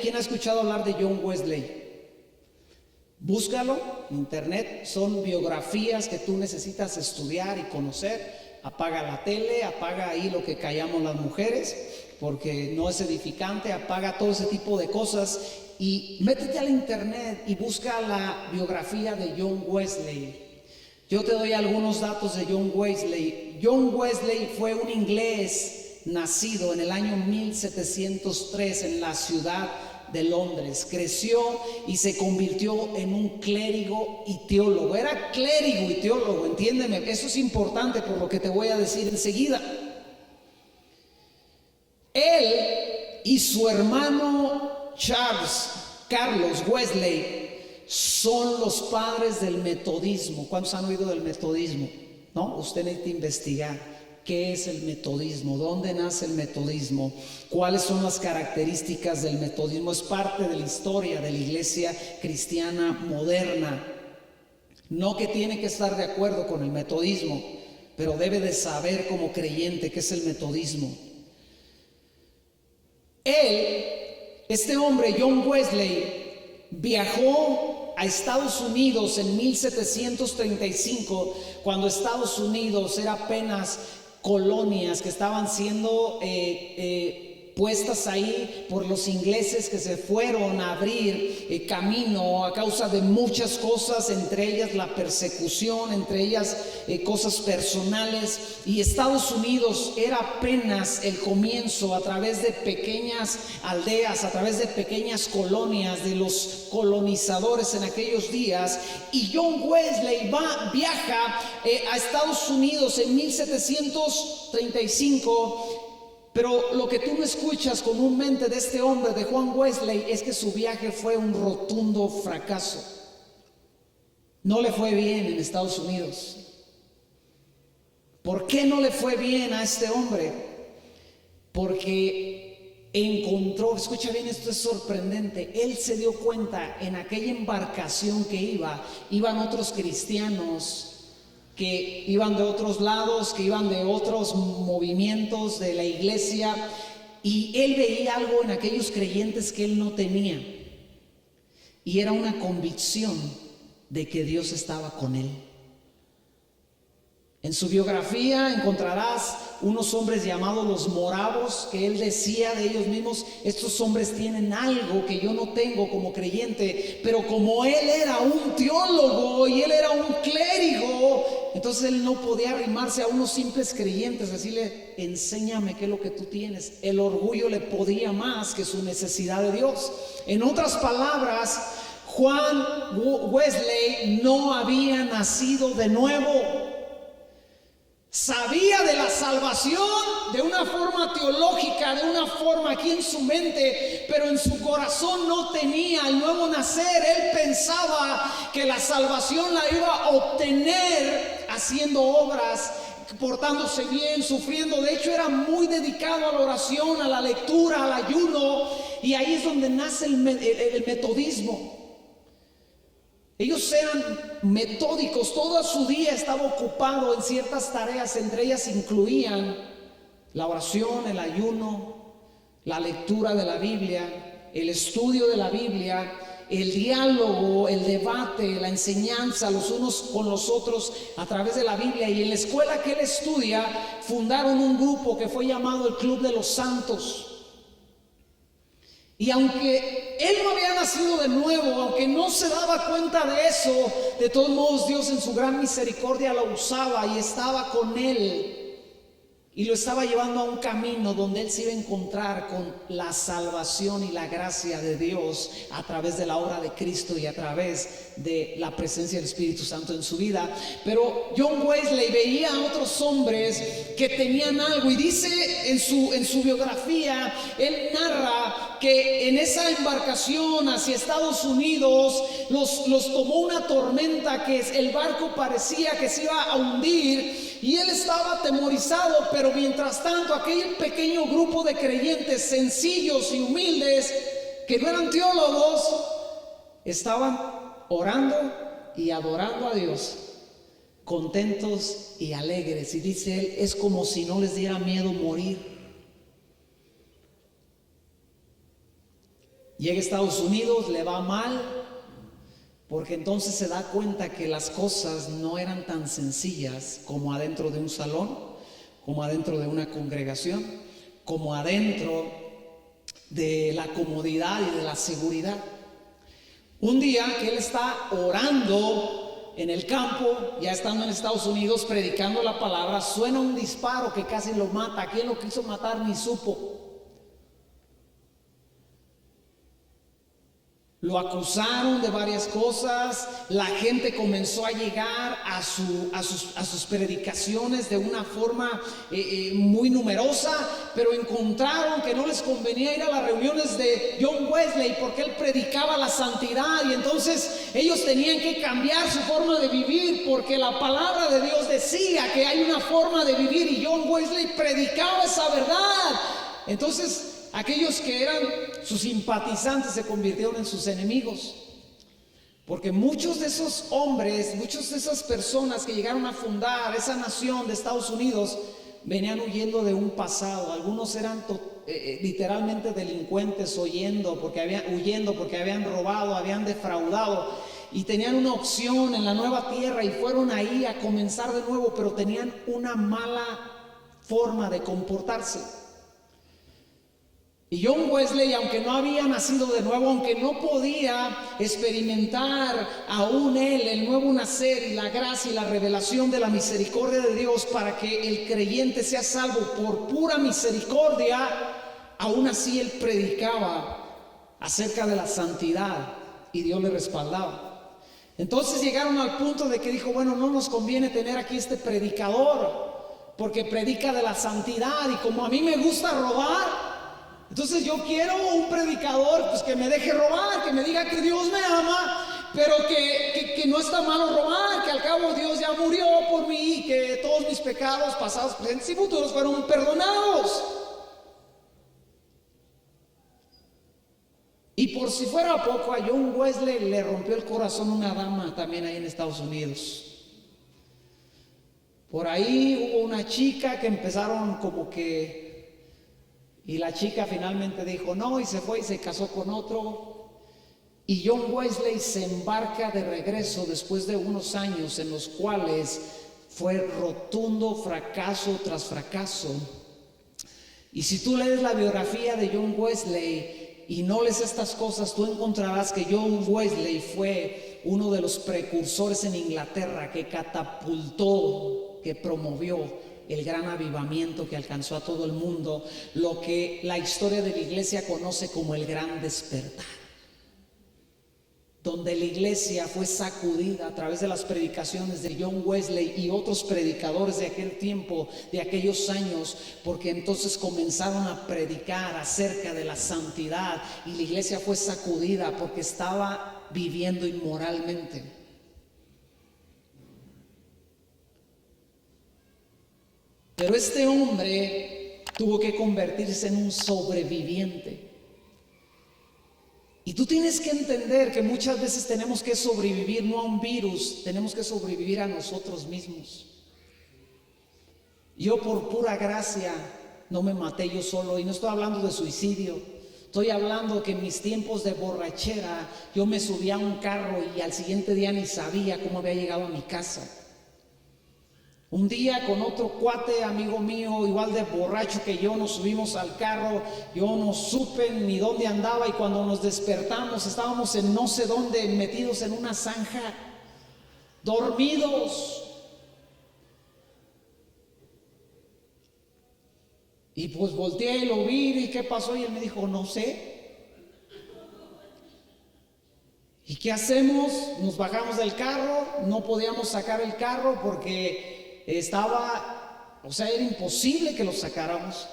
¿Quién ha escuchado hablar de John Wesley? Búscalo en internet, son biografías que tú necesitas estudiar y conocer. Apaga la tele, apaga ahí lo que callamos las mujeres, porque no es edificante. Apaga todo ese tipo de cosas y métete al internet y busca la biografía de John Wesley. Yo te doy algunos datos de John Wesley. John Wesley fue un inglés nacido en el año 1703 en la ciudad de Londres. Creció y se convirtió en un clérigo y teólogo. Era clérigo y teólogo, entiéndeme, eso es importante por lo que te voy a decir enseguida. Él y su hermano Carlos Wesley son los padres del metodismo. ¿Cuántos han oído del metodismo? No, usted necesita investigar. ¿Qué es el metodismo? ¿Dónde nace el metodismo? ¿Cuáles son las características del metodismo? Es parte de la historia de la iglesia cristiana moderna. No que tiene que estar de acuerdo con el metodismo, pero debe de saber como creyente qué es el metodismo. Este hombre, John Wesley, viajó a Estados Unidos en 1735, cuando Estados Unidos era apenas colonias que estaban siendo puestas ahí por los ingleses que se fueron a abrir camino a causa de muchas cosas, entre ellas la persecución, entre ellas cosas personales. Y Estados Unidos era apenas el comienzo, a través de pequeñas aldeas, a través de pequeñas colonias de los colonizadores en aquellos días. Y John Wesley viaja a Estados Unidos en 1735. Pero lo que tú no escuchas comúnmente de este hombre, de Juan Wesley, es que su viaje fue un rotundo fracaso. No le fue bien en Estados Unidos. ¿Por qué no le fue bien a este hombre? Porque encontró, escucha bien, esto es sorprendente, él se dio cuenta en aquella embarcación que iban otros cristianos que iban de otros lados, que iban de otros movimientos de la iglesia, y él veía algo en aquellos creyentes que él no tenía, y era una convicción de que Dios estaba con él. En su biografía encontrarás unos hombres llamados los moravos, que él decía de ellos mismos: estos hombres tienen algo que yo no tengo como creyente. Pero como él era un teólogo y él era un clérigo, entonces él no podía arrimarse a unos simples creyentes, decirle: enséñame qué es lo que tú tienes. El orgullo le podía más que su necesidad de Dios. En otras palabras, Juan Wesley no había nacido de nuevo. Sabía de la salvación de una forma teológica, de una forma aquí en su mente, pero en su corazón no tenía el nuevo nacer. Él pensaba que la salvación la iba a obtener haciendo obras, portándose bien, sufriendo. De hecho, era muy dedicado a la oración, a la lectura, al ayuno, y ahí es donde nace el metodismo. Ellos eran metódicos, todo su día estaba ocupado en ciertas tareas, entre ellas incluían la oración, el ayuno, la lectura de la Biblia, el estudio de la Biblia, el diálogo, el debate, la enseñanza los unos con los otros a través de la Biblia. Y en la escuela que él estudia, fundaron un grupo que fue llamado el Club de los Santos. Y aunque él no había nacido de nuevo, aunque no se daba cuenta de eso, de todos modos Dios en su gran misericordia lo usaba y estaba con él, y lo estaba llevando a un camino donde él se iba a encontrar con la salvación y la gracia de Dios a través de la obra de Cristo y a través de la presencia del Espíritu Santo en su vida. Pero John Wesley veía a otros hombres que tenían algo, y dice en su biografía, él narra que en esa embarcación hacia Estados Unidos los tomó una tormenta, que el barco parecía que se iba a hundir, y él estaba atemorizado. Pero mientras tanto, aquel pequeño grupo de creyentes sencillos y humildes, que no eran teólogos, estaban orando y adorando a Dios, contentos y alegres. Y dice él, es como si no les diera miedo morir. Llega a Estados Unidos, le va mal, porque entonces se da cuenta que las cosas no eran tan sencillas como adentro de un salón, como adentro de una congregación, como adentro de la comodidad y de la seguridad. Un día que él está orando en el campo, ya estando en Estados Unidos predicando la palabra, suena un disparo que casi lo mata. ¿A quién lo quiso matar? Ni supo. Lo acusaron de varias cosas. La gente comenzó a llegar a sus predicaciones de una forma muy numerosa, pero encontraron que no les convenía ir a las reuniones de John Wesley porque él predicaba la santidad, y entonces ellos tenían que cambiar su forma de vivir, porque la palabra de Dios decía que hay una forma de vivir, y John Wesley predicaba esa verdad. Entonces aquellos que eran sus simpatizantes se convirtieron en sus enemigos, porque muchos de esos hombres, muchas de esas personas que llegaron a fundar esa nación de Estados Unidos venían huyendo de un pasado. Algunos eran literalmente delincuentes, huyendo porque habían robado, habían defraudado, y tenían una opción en la nueva tierra y fueron ahí a comenzar de nuevo, pero tenían una mala forma de comportarse. Y John Wesley, aunque no había nacido de nuevo, aunque no podía experimentar aún él el nuevo nacer y la gracia y la revelación de la misericordia de Dios para que el creyente sea salvo por pura misericordia, aún así él predicaba acerca de la santidad y Dios le respaldaba. Entonces llegaron al punto de que dijo, bueno, no nos conviene tener aquí este predicador porque predica de la santidad, y como a mí me gusta robar, entonces yo quiero un predicador pues que me deje robar, que me diga que Dios me ama, pero que no está malo robar, que al cabo Dios ya murió por mí, que todos mis pecados pasados, presentes y futuros fueron perdonados. Y por si fuera poco, a John Wesley le rompió el corazón una dama también ahí en Estados Unidos. Por ahí hubo una chica que empezaron como que... Y la chica finalmente dijo no, y se fue y se casó con otro. Y John Wesley se embarca de regreso después de unos años en los cuales fue rotundo fracaso tras fracaso. Y si tú lees la biografía de John Wesley y no lees estas cosas, tú encontrarás que John Wesley fue uno de los precursores en Inglaterra que catapultó, que promovió el gran avivamiento que alcanzó a todo el mundo, lo que la historia de la iglesia conoce como el gran despertar, donde la iglesia fue sacudida a través de las predicaciones de John Wesley y otros predicadores de aquel tiempo, de aquellos años, porque entonces comenzaron a predicar acerca de la santidad y la iglesia fue sacudida porque estaba viviendo inmoralmente. Pero este hombre tuvo que convertirse en un sobreviviente. Y tú tienes que entender que muchas veces tenemos que sobrevivir no a un virus, tenemos que sobrevivir a nosotros mismos. Yo por pura gracia no me maté yo solo, y no estoy hablando de suicidio. Estoy hablando que en mis tiempos de borrachera yo me subía a un carro y al siguiente día ni sabía cómo había llegado a mi casa. Un día con otro cuate, amigo mío, igual de borracho que yo, nos subimos al carro. Yo no supe ni dónde andaba, y cuando nos despertamos estábamos en no sé dónde, metidos en una zanja, dormidos. Y pues volteé y lo vi, ¿y qué pasó? Y él me dijo, no sé. ¿Y qué hacemos? Nos bajamos del carro, no podíamos sacar el carro porque era imposible que lo sacáramos.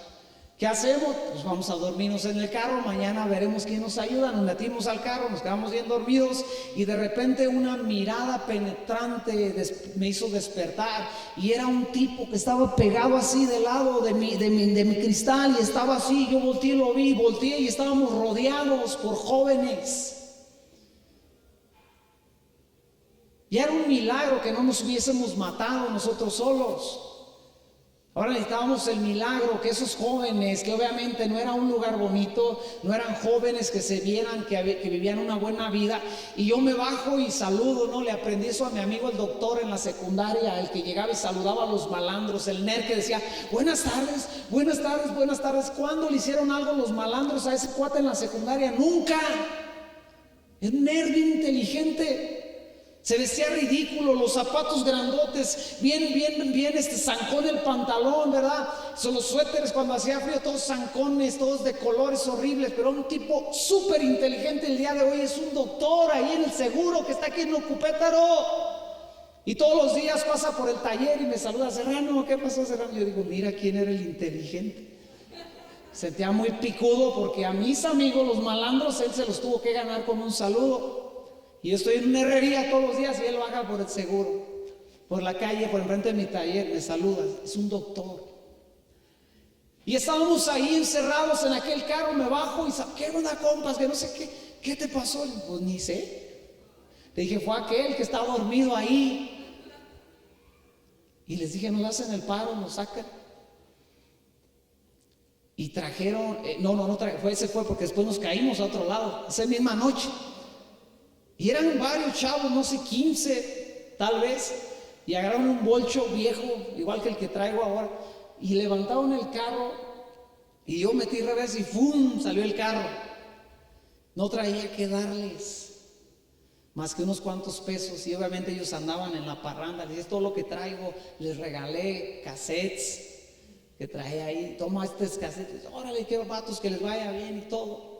¿Qué hacemos? Pues vamos a dormirnos en el carro, mañana veremos quién nos ayuda. Nos metimos al carro, nos quedamos bien dormidos, y de repente una mirada penetrante me hizo despertar, y era un tipo que estaba pegado así del lado de mi cristal, y estaba así. Yo volteé, lo vi, volteé, y estábamos rodeados por jóvenes. Y era un milagro que no nos hubiésemos matado nosotros solos. Ahora necesitábamos el milagro que esos jóvenes, que obviamente no era un lugar bonito, no eran jóvenes que se vieran que vivían una buena vida. Y yo me bajo y saludo, ¿no? Le aprendí eso a mi amigo el doctor en la secundaria, el que llegaba y saludaba a los malandros, el nerd que decía, buenas tardes, buenas tardes, buenas tardes. ¿Cuándo le hicieron algo los malandros a ese cuate en la secundaria? Nunca. Es un nerd bien inteligente. Se vestía ridículo, los zapatos grandotes, bien zancón el pantalón, ¿verdad? Son los suéteres cuando hacía frío, todos zancones, todos de colores horribles, pero un tipo súper inteligente. El día de hoy es un doctor ahí en el seguro que está aquí en Ocupétaro. Y todos los días pasa por el taller y me saluda, Serrano, ¿qué pasó, Serrano? Yo digo, mira quién era el inteligente. Sentía muy picudo porque a mis amigos, los malandros, él se los tuvo que ganar con un saludo. Y yo estoy en una herrería todos los días y él baja por el seguro, por la calle, por enfrente de mi taller, me saluda, es un doctor. Y estábamos ahí encerrados en aquel carro, me bajo y ¿qué onda, compas? Que no sé ¿qué te pasó? Pues ni sé. Le dije, fue aquel que estaba dormido ahí. Y les dije, nos hacen el paro, nos sacan. Y trajeron, ese fue porque después nos caímos a otro lado, esa misma noche. Y eran varios chavos, no sé, 15 tal vez, y agarraron un bolcho viejo, igual que el que traigo ahora, y levantaron el carro Y yo metí reversa y ¡fum! Salió el carro. No traía que darles más que unos cuantos pesos, y obviamente ellos andaban en la parranda. Les dije, todo lo que traigo. Les regalé cassettes que traía ahí. Toma estos cassettes, órale, qué vatos, que les vaya bien y todo.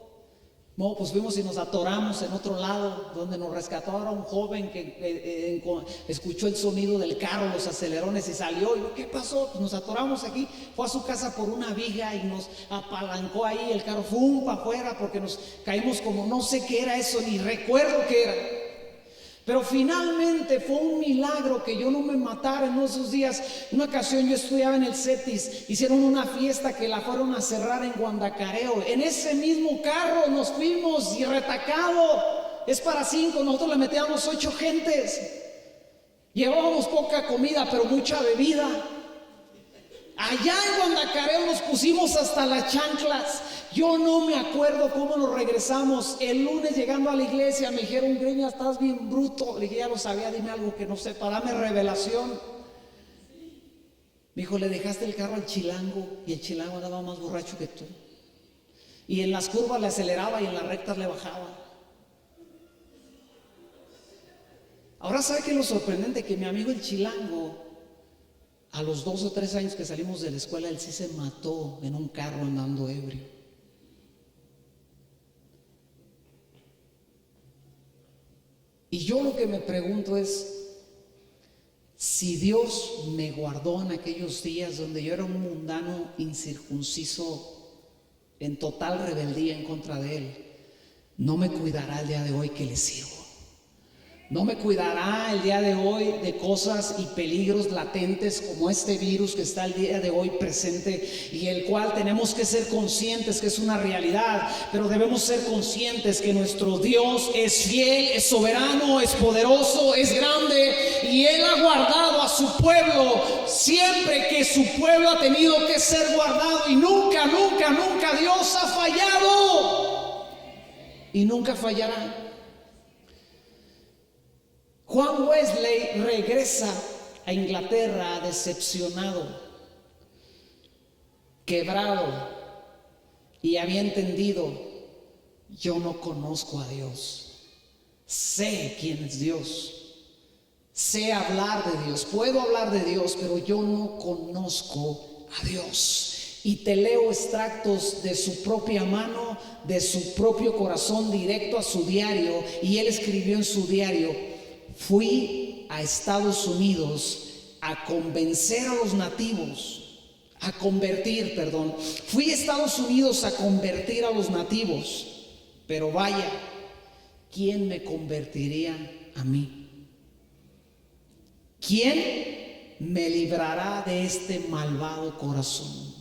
No, pues fuimos y nos atoramos en otro lado, donde nos rescató ahora un joven que escuchó el sonido del carro, los acelerones, y salió. Y yo, ¿qué pasó? Pues nos atoramos aquí. Fue a su casa por una viga y nos apalancó ahí. El carro fue para afuera porque nos caímos como no sé qué era eso, ni recuerdo qué era. Pero finalmente fue un milagro que yo no me matara en esos días. En una ocasión yo estudiaba en el CETIS, hicieron una fiesta que la fueron a cerrar en Guandacareo. En ese mismo carro nos fuimos, y retacado, es para 5, nosotros le metíamos 8 gentes. Llevábamos poca comida, pero mucha bebida. Allá en Guandacareo nos pusimos hasta las chanclas. Yo no me acuerdo cómo nos regresamos. El lunes llegando a la iglesia me dijeron, Greña, estás bien bruto. Le dije, ya lo sabía, dime algo que no sepa, dame revelación. Me dijo, le dejaste el carro al chilango, y el chilango andaba más borracho que tú. Y en las curvas le aceleraba y en las rectas le bajaba. Ahora, ¿sabe qué es lo sorprendente? Que mi amigo el chilango, a los 2 o 3 años que salimos de la escuela, él sí se mató en un carro andando ebrio. Y yo lo que me pregunto es, si Dios me guardó en aquellos días donde yo era un mundano incircunciso, en total rebeldía en contra de Él, ¿no me cuidará el día de hoy que le sirvo? ¿No me cuidará el día de hoy de cosas y peligros latentes como este virus que está el día de hoy presente, y el cual tenemos que ser conscientes que es una realidad? Pero debemos ser conscientes que nuestro Dios es fiel, es soberano, es poderoso, es grande, y Él ha guardado a su pueblo siempre que su pueblo ha tenido que ser guardado, y nunca, nunca, nunca Dios ha fallado y nunca fallará. Juan Wesley regresa a Inglaterra decepcionado, quebrado, y había entendido, yo no conozco a Dios. Sé quién es Dios, sé hablar de Dios, puedo hablar de Dios, pero yo no conozco a Dios. Y te leo extractos de su propia mano, de su propio corazón, directo a su diario. Y él escribió en su diario: fui a Estados Unidos a convencer a los nativos, fui a Estados Unidos a convertir a los nativos, pero vaya, ¿quién me convertiría a mí? ¿Quién me librará de este malvado corazón?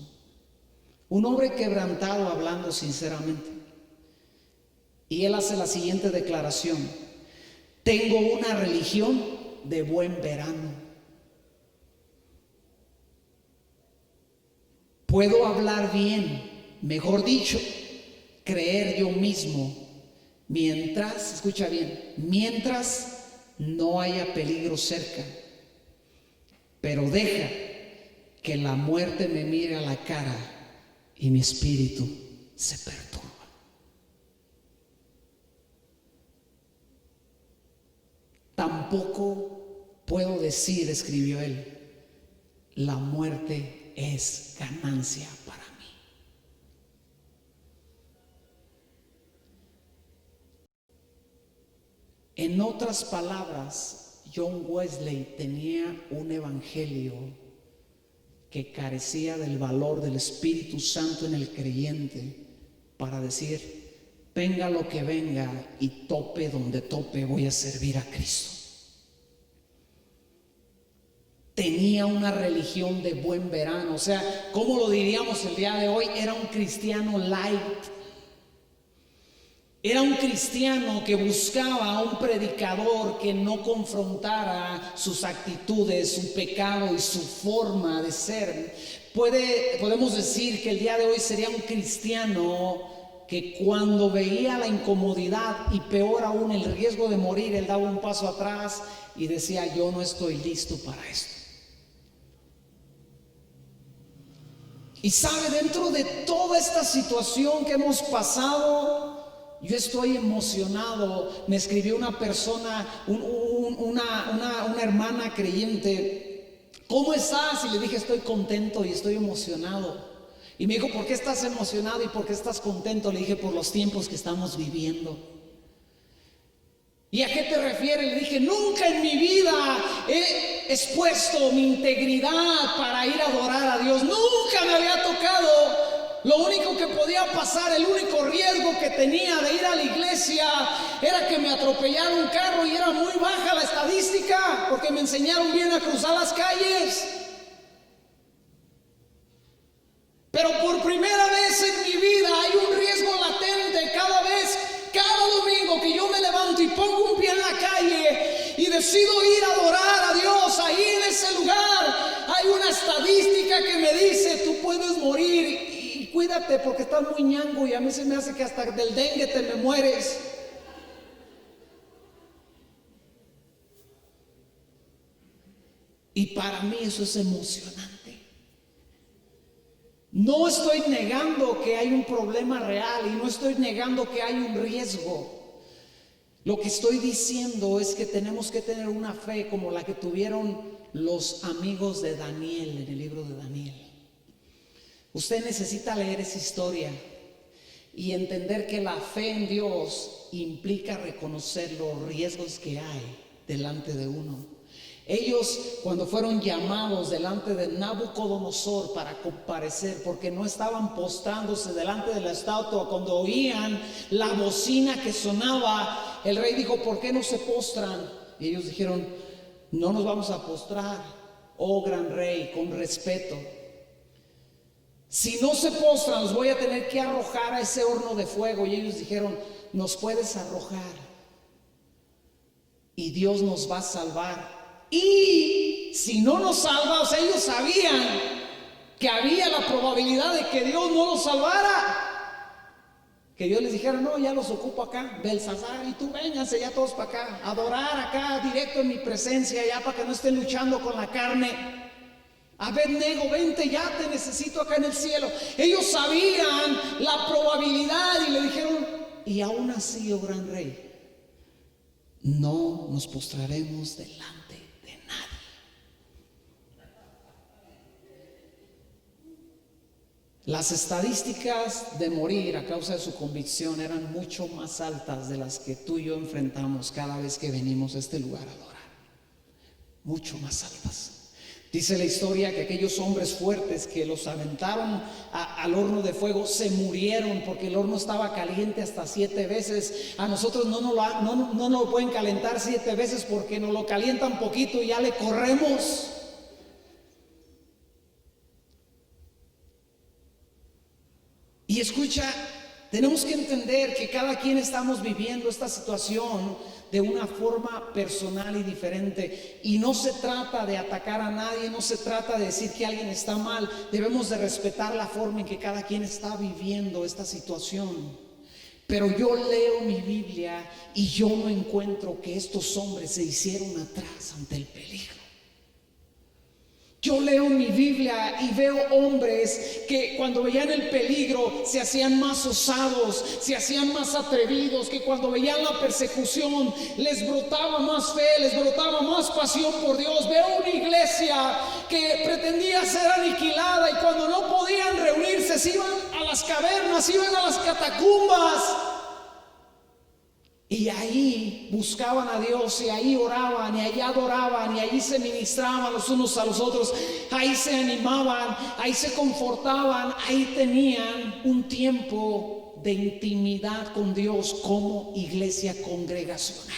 Un hombre quebrantado, hablando sinceramente. Y él hace la siguiente declaración: tengo una religión de buen verano. Puedo hablar bien, mejor dicho, creer yo mismo, mientras, escucha bien, mientras no haya peligro cerca. Pero deja que la muerte me mire a la cara y mi espíritu se perturba. Tampoco puedo decir, escribió él, la muerte es ganancia para mí. En otras palabras, John Wesley tenía un evangelio que carecía del valor del Espíritu Santo en el creyente para decir: venga lo que venga y tope donde tope, voy a servir a Cristo. Tenía una religión de buen verano. O sea, ¿cómo lo diríamos el día de hoy? Era un cristiano light. Era un cristiano que buscaba a un predicador que no confrontara sus actitudes, su pecado y su forma de ser. Podemos decir que el día de hoy sería un cristiano que cuando veía la incomodidad y peor aún el riesgo de morir, él daba un paso atrás y decía: yo no estoy listo para esto. Y sabe, dentro de toda esta situación que hemos pasado, yo estoy emocionado. Me escribió una persona, una hermana creyente: ¿cómo estás? Y le dije: estoy contento y estoy emocionado. Y me dijo: ¿por qué estás emocionado y por qué estás contento? Le dije: por los tiempos que estamos viviendo. ¿Y a qué te refieres? Le dije: nunca en mi vida he expuesto mi integridad para ir a adorar a Dios. Nunca me había tocado. Lo único que podía pasar, el único riesgo que tenía de ir a la iglesia, era que me atropellara un carro, y era muy baja la estadística, porque me enseñaron bien a cruzar las calles. Pero por primera vez en mi vida hay un riesgo latente cada domingo que yo me levanto y pongo un pie en la calle y decido ir a adorar a Dios. Ahí en ese lugar hay una estadística que me dice: tú puedes morir y cuídate porque estás muy ñango, y a mí se me hace que hasta del dengue te me mueres. Y para mí eso es emocionante. No estoy negando que hay un problema real y no estoy negando que hay un riesgo. Lo que estoy diciendo es que tenemos que tener una fe como la que tuvieron los amigos de Daniel en el libro de Daniel. Usted necesita leer esa historia y entender que la fe en Dios implica reconocer los riesgos que hay delante de uno. Ellos, cuando fueron llamados delante de Nabucodonosor para comparecer, porque no estaban postrándose delante de la estatua, cuando oían la bocina que sonaba, el rey dijo: ¿por qué no se postran? Y ellos dijeron: no nos vamos a postrar, oh gran rey, con respeto. Si no se postran, los voy a tener que arrojar a ese horno de fuego. Y ellos dijeron: nos puedes arrojar y Dios nos va a salvar. Y si no nos salva, o sea, ellos sabían que había la probabilidad de que Dios no los salvara, que Dios les dijera: no, ya los ocupo acá, Belsasar y tú vénganse ya todos para acá, adorar acá directo en mi presencia, ya para que no estén luchando con la carne. Abednego, vente, ya te necesito acá en el cielo. Ellos sabían la probabilidad y le dijeron: y aún así, oh gran rey, no nos postraremos delante de nadie. Las estadísticas de morir a causa de su convicción eran mucho más altas de las que tú y yo enfrentamos cada vez que venimos a este lugar a adorar. Mucho más altas. Dice la historia que aquellos hombres fuertes que los aventaron al horno de fuego se murieron, porque el horno estaba caliente hasta 7 veces. A nosotros no nos lo pueden calentar 7 veces porque nos lo calientan poquito y ya le corremos. Y escucha, tenemos que entender que cada quien estamos viviendo esta situación de una forma personal y diferente, y no se trata de atacar a nadie, no se trata de decir que alguien está mal. Debemos de respetar la forma en que cada quien está viviendo esta situación. Pero yo leo mi Biblia y yo no encuentro que estos hombres se hicieron atrás ante el peligro. Yo leo mi Biblia y veo hombres que cuando veían el peligro se hacían más osados, se hacían más atrevidos, que cuando veían la persecución les brotaba más fe, les brotaba más pasión por Dios. Veo una iglesia que pretendía ser aniquilada y cuando no podían reunirse se iban a las cavernas, se iban a las catacumbas. Y ahí buscaban a Dios, y ahí oraban, y ahí adoraban, y ahí se ministraban los unos a los otros, ahí se animaban, ahí se confortaban, ahí tenían un tiempo de intimidad con Dios como iglesia congregacional.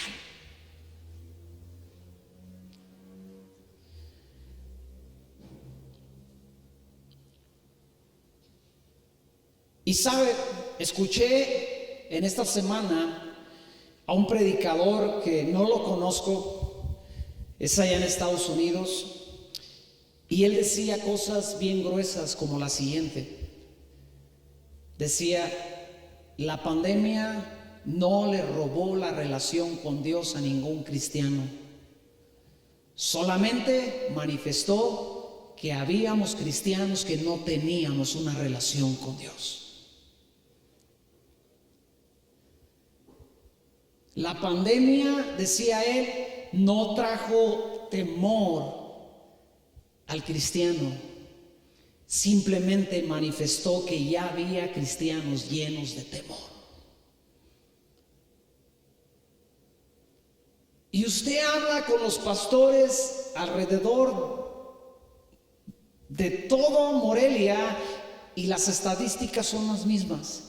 Y sabe, escuché en esta semana a un predicador que no lo conozco, es allá en Estados Unidos, y él decía cosas bien gruesas como la siguiente. Decía: la pandemia no le robó la relación con Dios a ningún cristiano, solamente manifestó que habíamos cristianos que no teníamos una relación con Dios. La pandemia, decía él, no trajo temor al cristiano, simplemente manifestó que ya había cristianos llenos de temor. Y usted habla con los pastores alrededor de todo Morelia y las estadísticas son las mismas.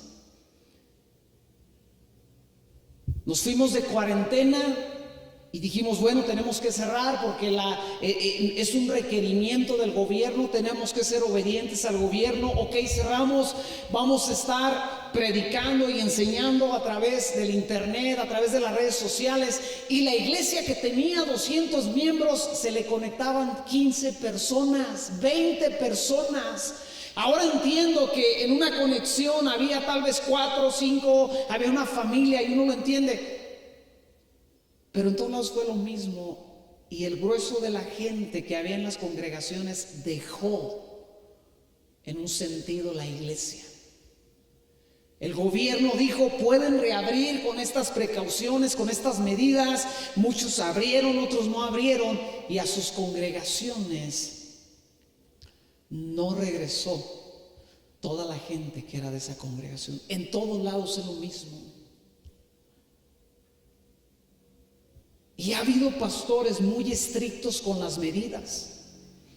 Nos fuimos de cuarentena y dijimos, bueno, tenemos que cerrar porque es un requerimiento del gobierno, tenemos que ser obedientes al gobierno. Ok, cerramos, vamos a estar predicando y enseñando a través del internet, a través de las redes sociales. Y la iglesia que tenía 200 miembros, se le conectaban 15 personas, 20 personas. Ahora entiendo que en una conexión había tal vez 4 o 5, había una familia y uno lo entiende. Pero en todos lados fue lo mismo, y el grueso de la gente que había en las congregaciones dejó en un sentido la iglesia. El gobierno dijo, pueden reabrir con estas precauciones, con estas medidas. Muchos abrieron, otros no abrieron, y a sus congregaciones no regresó toda la gente que era de esa congregación. En todos lados es lo mismo. Y ha habido pastores muy estrictos con las medidas,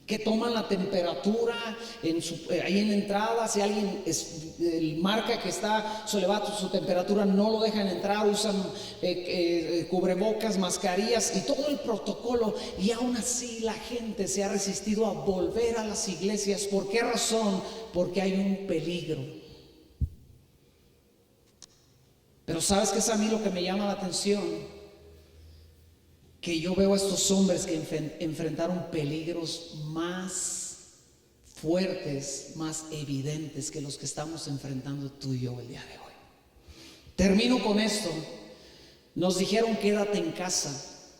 que toman la temperatura ahí en la entrada. Si alguien marca que está elevado su temperatura, no lo dejan entrar, usan cubrebocas, mascarillas y todo el protocolo. Y aún así la gente se ha resistido a volver a las iglesias. ¿Por qué razón? Porque hay un peligro. Pero ¿sabes qué es a mí lo que me llama la atención? Que yo veo a estos hombres que enfrentaron peligros más fuertes, más evidentes que los que estamos enfrentando tú y yo el día de hoy. Termino con esto. Nos dijeron, quédate en casa.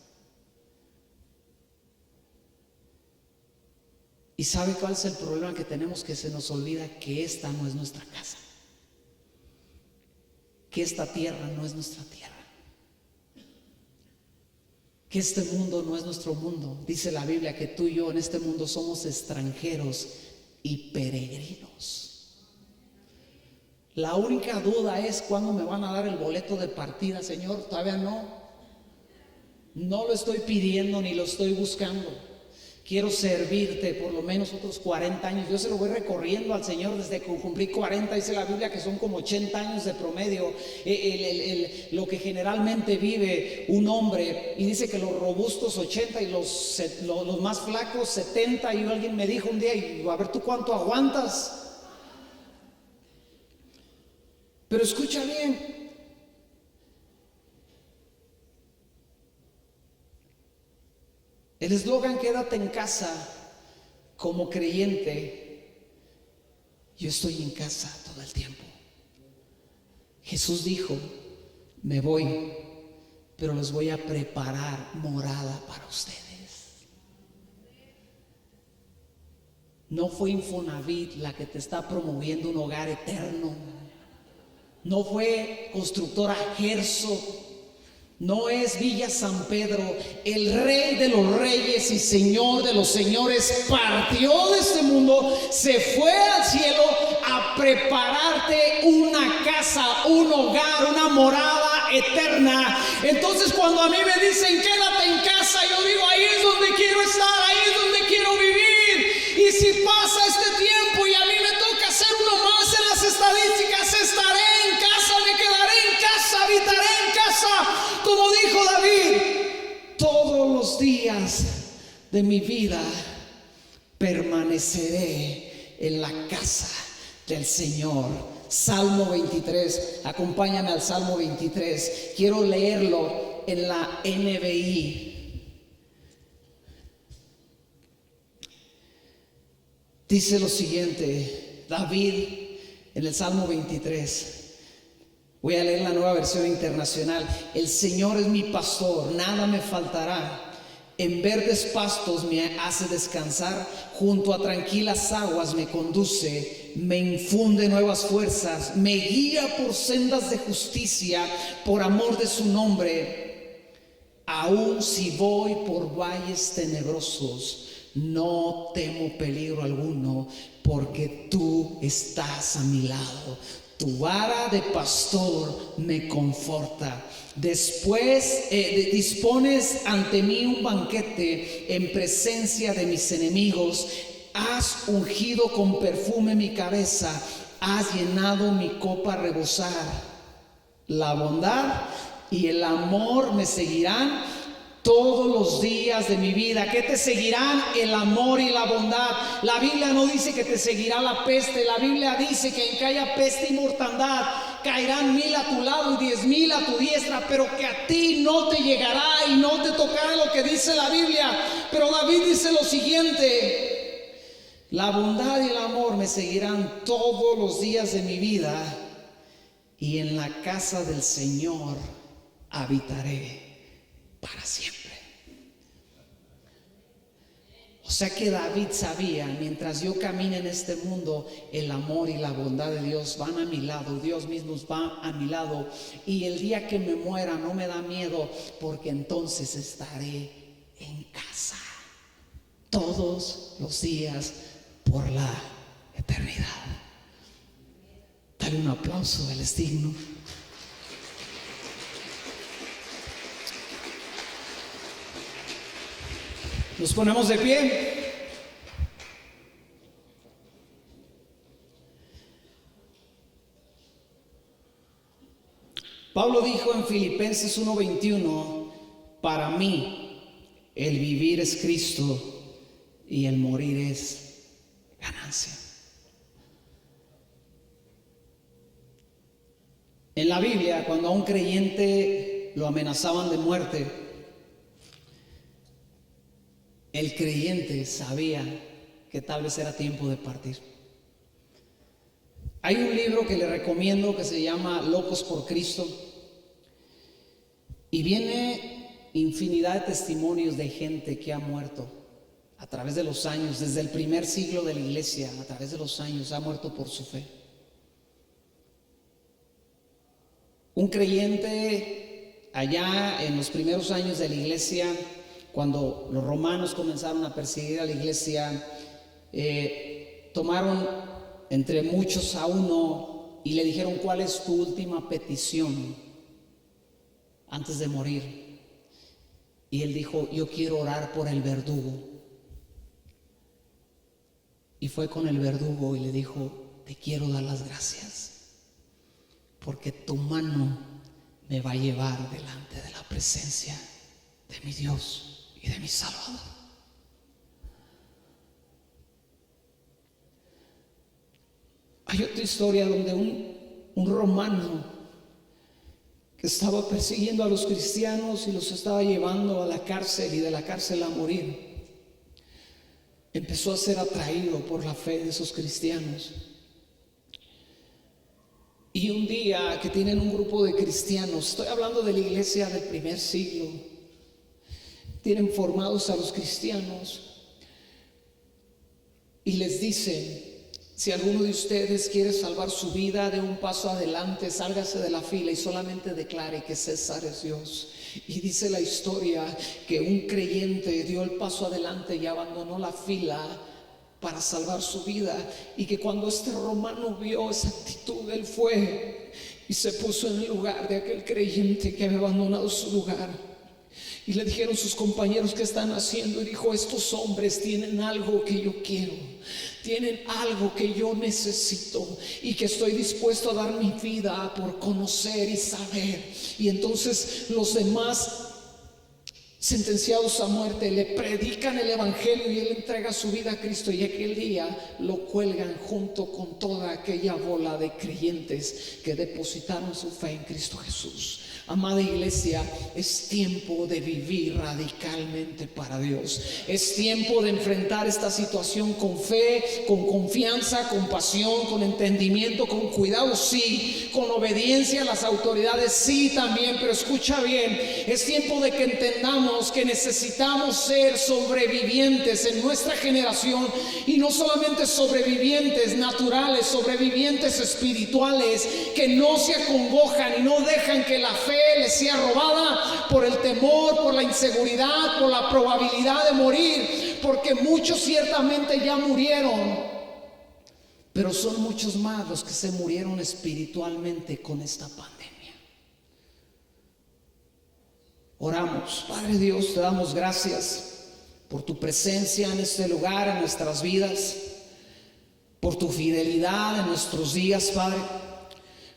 ¿Y sabe cuál es el problema que tenemos? Que se nos olvida que esta no es nuestra casa, que esta tierra no es nuestra tierra, que este mundo no es nuestro mundo. Dice la Biblia que tú y yo en este mundo somos extranjeros y peregrinos. La única duda es cuándo me van a dar el boleto de partida, Señor. Todavía no lo estoy pidiendo ni lo estoy buscando. Quiero servirte por lo menos otros 40 años. Yo se lo voy recorriendo al Señor desde que cumplí 40. Dice la Biblia que son como 80 años de promedio lo que generalmente vive un hombre. Y dice que los robustos 80 y los más flacos 70. Y alguien me dijo un día, a ver tú cuánto aguantas. Pero escucha bien. El eslogan quédate en casa, como creyente, yo estoy en casa todo el tiempo. Jesús dijo, me voy, pero les voy a preparar morada para ustedes. No fue Infonavit la que te está promoviendo un hogar eterno. No fue Constructora Gerso. No es Villa San Pedro. El Rey de los Reyes y Señor de los Señores partió de este mundo, se fue al cielo a prepararte una casa, un hogar, una morada eterna. Entonces cuando a mí me dicen quédate en casa, yo digo ahí es donde quiero estar, ahí es donde quiero vivir. Y si pasa este tiempo y a mí me toca ser uno más en las estadísticas, estaré en casa, me quedaré en casa, habitaré en casa. Como dijo David, todos los días de mi vida permaneceré en la casa del Señor. Salmo 23, acompáñame al Salmo 23. Quiero leerlo en la NBI. Dice lo siguiente, David en el Salmo 23. Voy a leer la Nueva Versión Internacional. El Señor es mi pastor, nada me faltará. En verdes pastos me hace descansar, junto a tranquilas aguas me conduce, me infunde nuevas fuerzas, me guía por sendas de justicia, por amor de su nombre. Aun si voy por valles tenebrosos, no temo peligro alguno, porque tú estás a mi lado. Tu vara de pastor me conforta. Después dispones ante mí un banquete en presencia de mis enemigos. Has ungido con perfume mi cabeza. Has llenado mi copa a rebosar. La bondad y el amor me seguirán todos los días de mi vida. ¿Qué te seguirán? El amor y la bondad. La Biblia no dice que te seguirá la peste. La Biblia dice que en que haya peste y mortandad, caerán 1000 a tu lado y 10,000 a tu diestra, pero que a ti no te llegará y no te tocará, lo que dice la Biblia. Pero David dice lo siguiente: la bondad y el amor me seguirán todos los días de mi vida, y en la casa del Señor habitaré para siempre. O sea que David sabía: mientras yo camine en este mundo, el amor y la bondad de Dios van a mi lado, Dios mismo va a mi lado, y el día que me muera no me da miedo, porque entonces estaré en casa todos los días por la eternidad. Dale un aplauso, él es digno. Nos ponemos de pie. Pablo dijo en Filipenses 1:21: para mí el vivir es Cristo y el morir es ganancia. En la Biblia, cuando a un creyente lo amenazaban de muerte, el creyente sabía que tal vez era tiempo de partir. Hay un libro que le recomiendo que se llama Locos por Cristo, y viene infinidad de testimonios de gente que ha muerto a través de los años, desde el primer siglo de la iglesia, a través de los años ha muerto por su fe. Un creyente allá en los primeros años de la iglesia, cuando los romanos comenzaron a perseguir a la iglesia, tomaron entre muchos a uno y le dijeron: ¿cuál es tu última petición antes de morir? Y él dijo: yo quiero orar por el verdugo. Y fue con el verdugo y le dijo: te quiero dar las gracias, porque tu mano me va a llevar delante de la presencia de mi Dios y de mi Salvador. Hay otra historia donde un romano que estaba persiguiendo a los cristianos y los estaba llevando a la cárcel, y de la cárcel a morir, empezó a ser atraído por la fe de esos cristianos. Y un día que tienen un grupo de cristianos, estoy hablando de la iglesia del primer siglo, tienen formados a los cristianos y les dicen: si alguno de ustedes quiere salvar su vida, dé un paso adelante, sálgase de la fila y solamente declare que César es Dios. Y dice la historia que un creyente dio el paso adelante y abandonó la fila para salvar su vida, y que cuando este romano vio esa actitud, él fue y se puso en el lugar de aquel creyente que había abandonado su lugar. Y le dijeron sus compañeros: ¿qué están haciendo? Y dijo: estos hombres tienen algo que yo quiero, tienen algo que yo necesito y que estoy dispuesto a dar mi vida por conocer y saber. Y entonces los demás sentenciados a muerte le predican el evangelio y él entrega su vida a Cristo, y aquel día lo cuelgan junto con toda aquella bola de creyentes que depositaron su fe en Cristo Jesús. Amada iglesia, es tiempo de vivir radicalmente para Dios. Es tiempo de enfrentar esta situación con fe, con confianza, con pasión, con entendimiento, con cuidado, sí, con obediencia a las autoridades, sí también, pero escucha bien, es tiempo de que entendamos que necesitamos ser sobrevivientes en nuestra generación, y no solamente sobrevivientes naturales, sobrevivientes espirituales, que no se acongojan y no dejan que la fe les sea robada por el temor, por la inseguridad, por la probabilidad de morir, porque muchos ciertamente ya murieron, pero son muchos más los que se murieron espiritualmente con esta pandemia. Oramos. Padre Dios, te damos gracias por tu presencia en este lugar, en nuestras vidas, por tu fidelidad en nuestros días, Padre.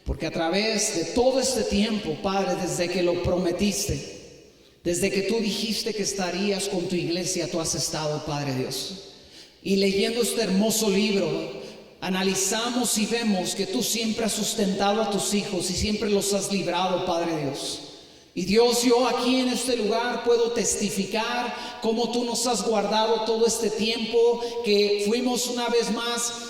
Porque a través de todo este tiempo, Padre, desde que lo prometiste, desde que tú dijiste que estarías con tu iglesia, tú has estado, Padre Dios. Y leyendo este hermoso libro, analizamos y vemos que tú siempre has sustentado a tus hijos y siempre los has librado, Padre Dios. Y Dios, yo aquí en este lugar puedo testificar cómo tú nos has guardado todo este tiempo, que fuimos una vez más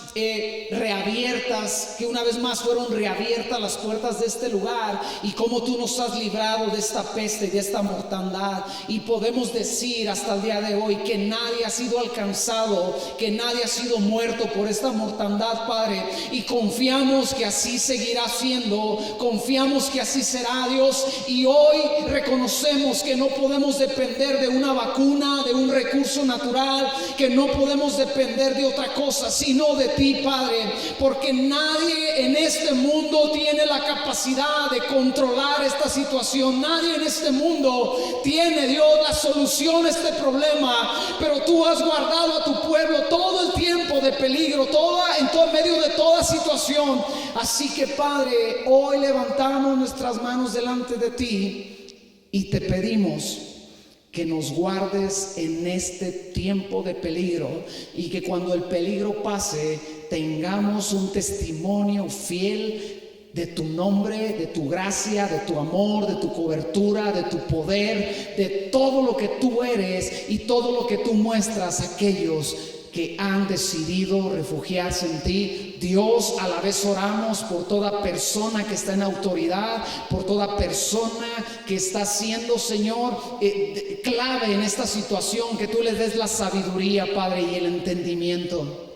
reabiertas, que una vez más fueron reabiertas las puertas de este lugar, y cómo tú nos has librado de esta peste y de esta mortandad. Y podemos decir hasta el día de hoy que nadie ha sido alcanzado, que nadie ha sido muerto por esta mortandad, Padre, y confiamos que así seguirá siendo, confiamos que así será, Dios. Y hoy reconocemos que no podemos depender de una vacuna, de un recurso natural, que no podemos depender de otra cosa sino de ti, Padre, porque nadie en este mundo tiene la capacidad de controlar esta situación. Nadie en este mundo tiene, Dios, la solución a este problema, pero tú has guardado a tu pueblo todo el tiempo de peligro, en medio de toda situación. Así que, Padre, hoy levantamos nuestras manos delante de ti y te pedimos que nos guardes en este tiempo de peligro, y que cuando el peligro pase tengamos un testimonio fiel de tu nombre, de tu gracia, de tu amor, de tu cobertura, de tu poder, de todo lo que tú eres y todo lo que tú muestras a aquellos que han decidido refugiarse en ti. Dios, a la vez oramos por toda persona que está en autoridad, por toda persona que está siendo, Señor, clave en esta situación, que tú les des la sabiduría, Padre, y el entendimiento.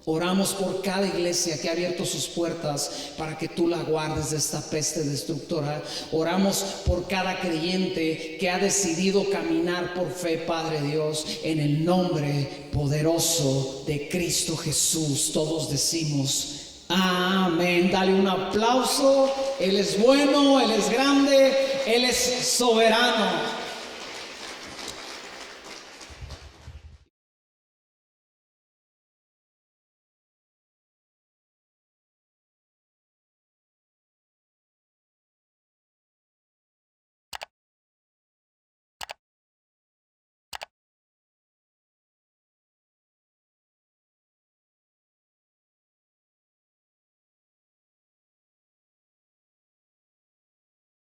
Oramos por cada iglesia que ha abierto sus puertas para que tú la guardes de esta peste destructora. Oramos por cada creyente que ha decidido caminar por fe, Padre Dios, en el nombre poderoso de Cristo Jesús. Todos decimos amén. Dale un aplauso. Él es bueno, Él es grande, Él es soberano.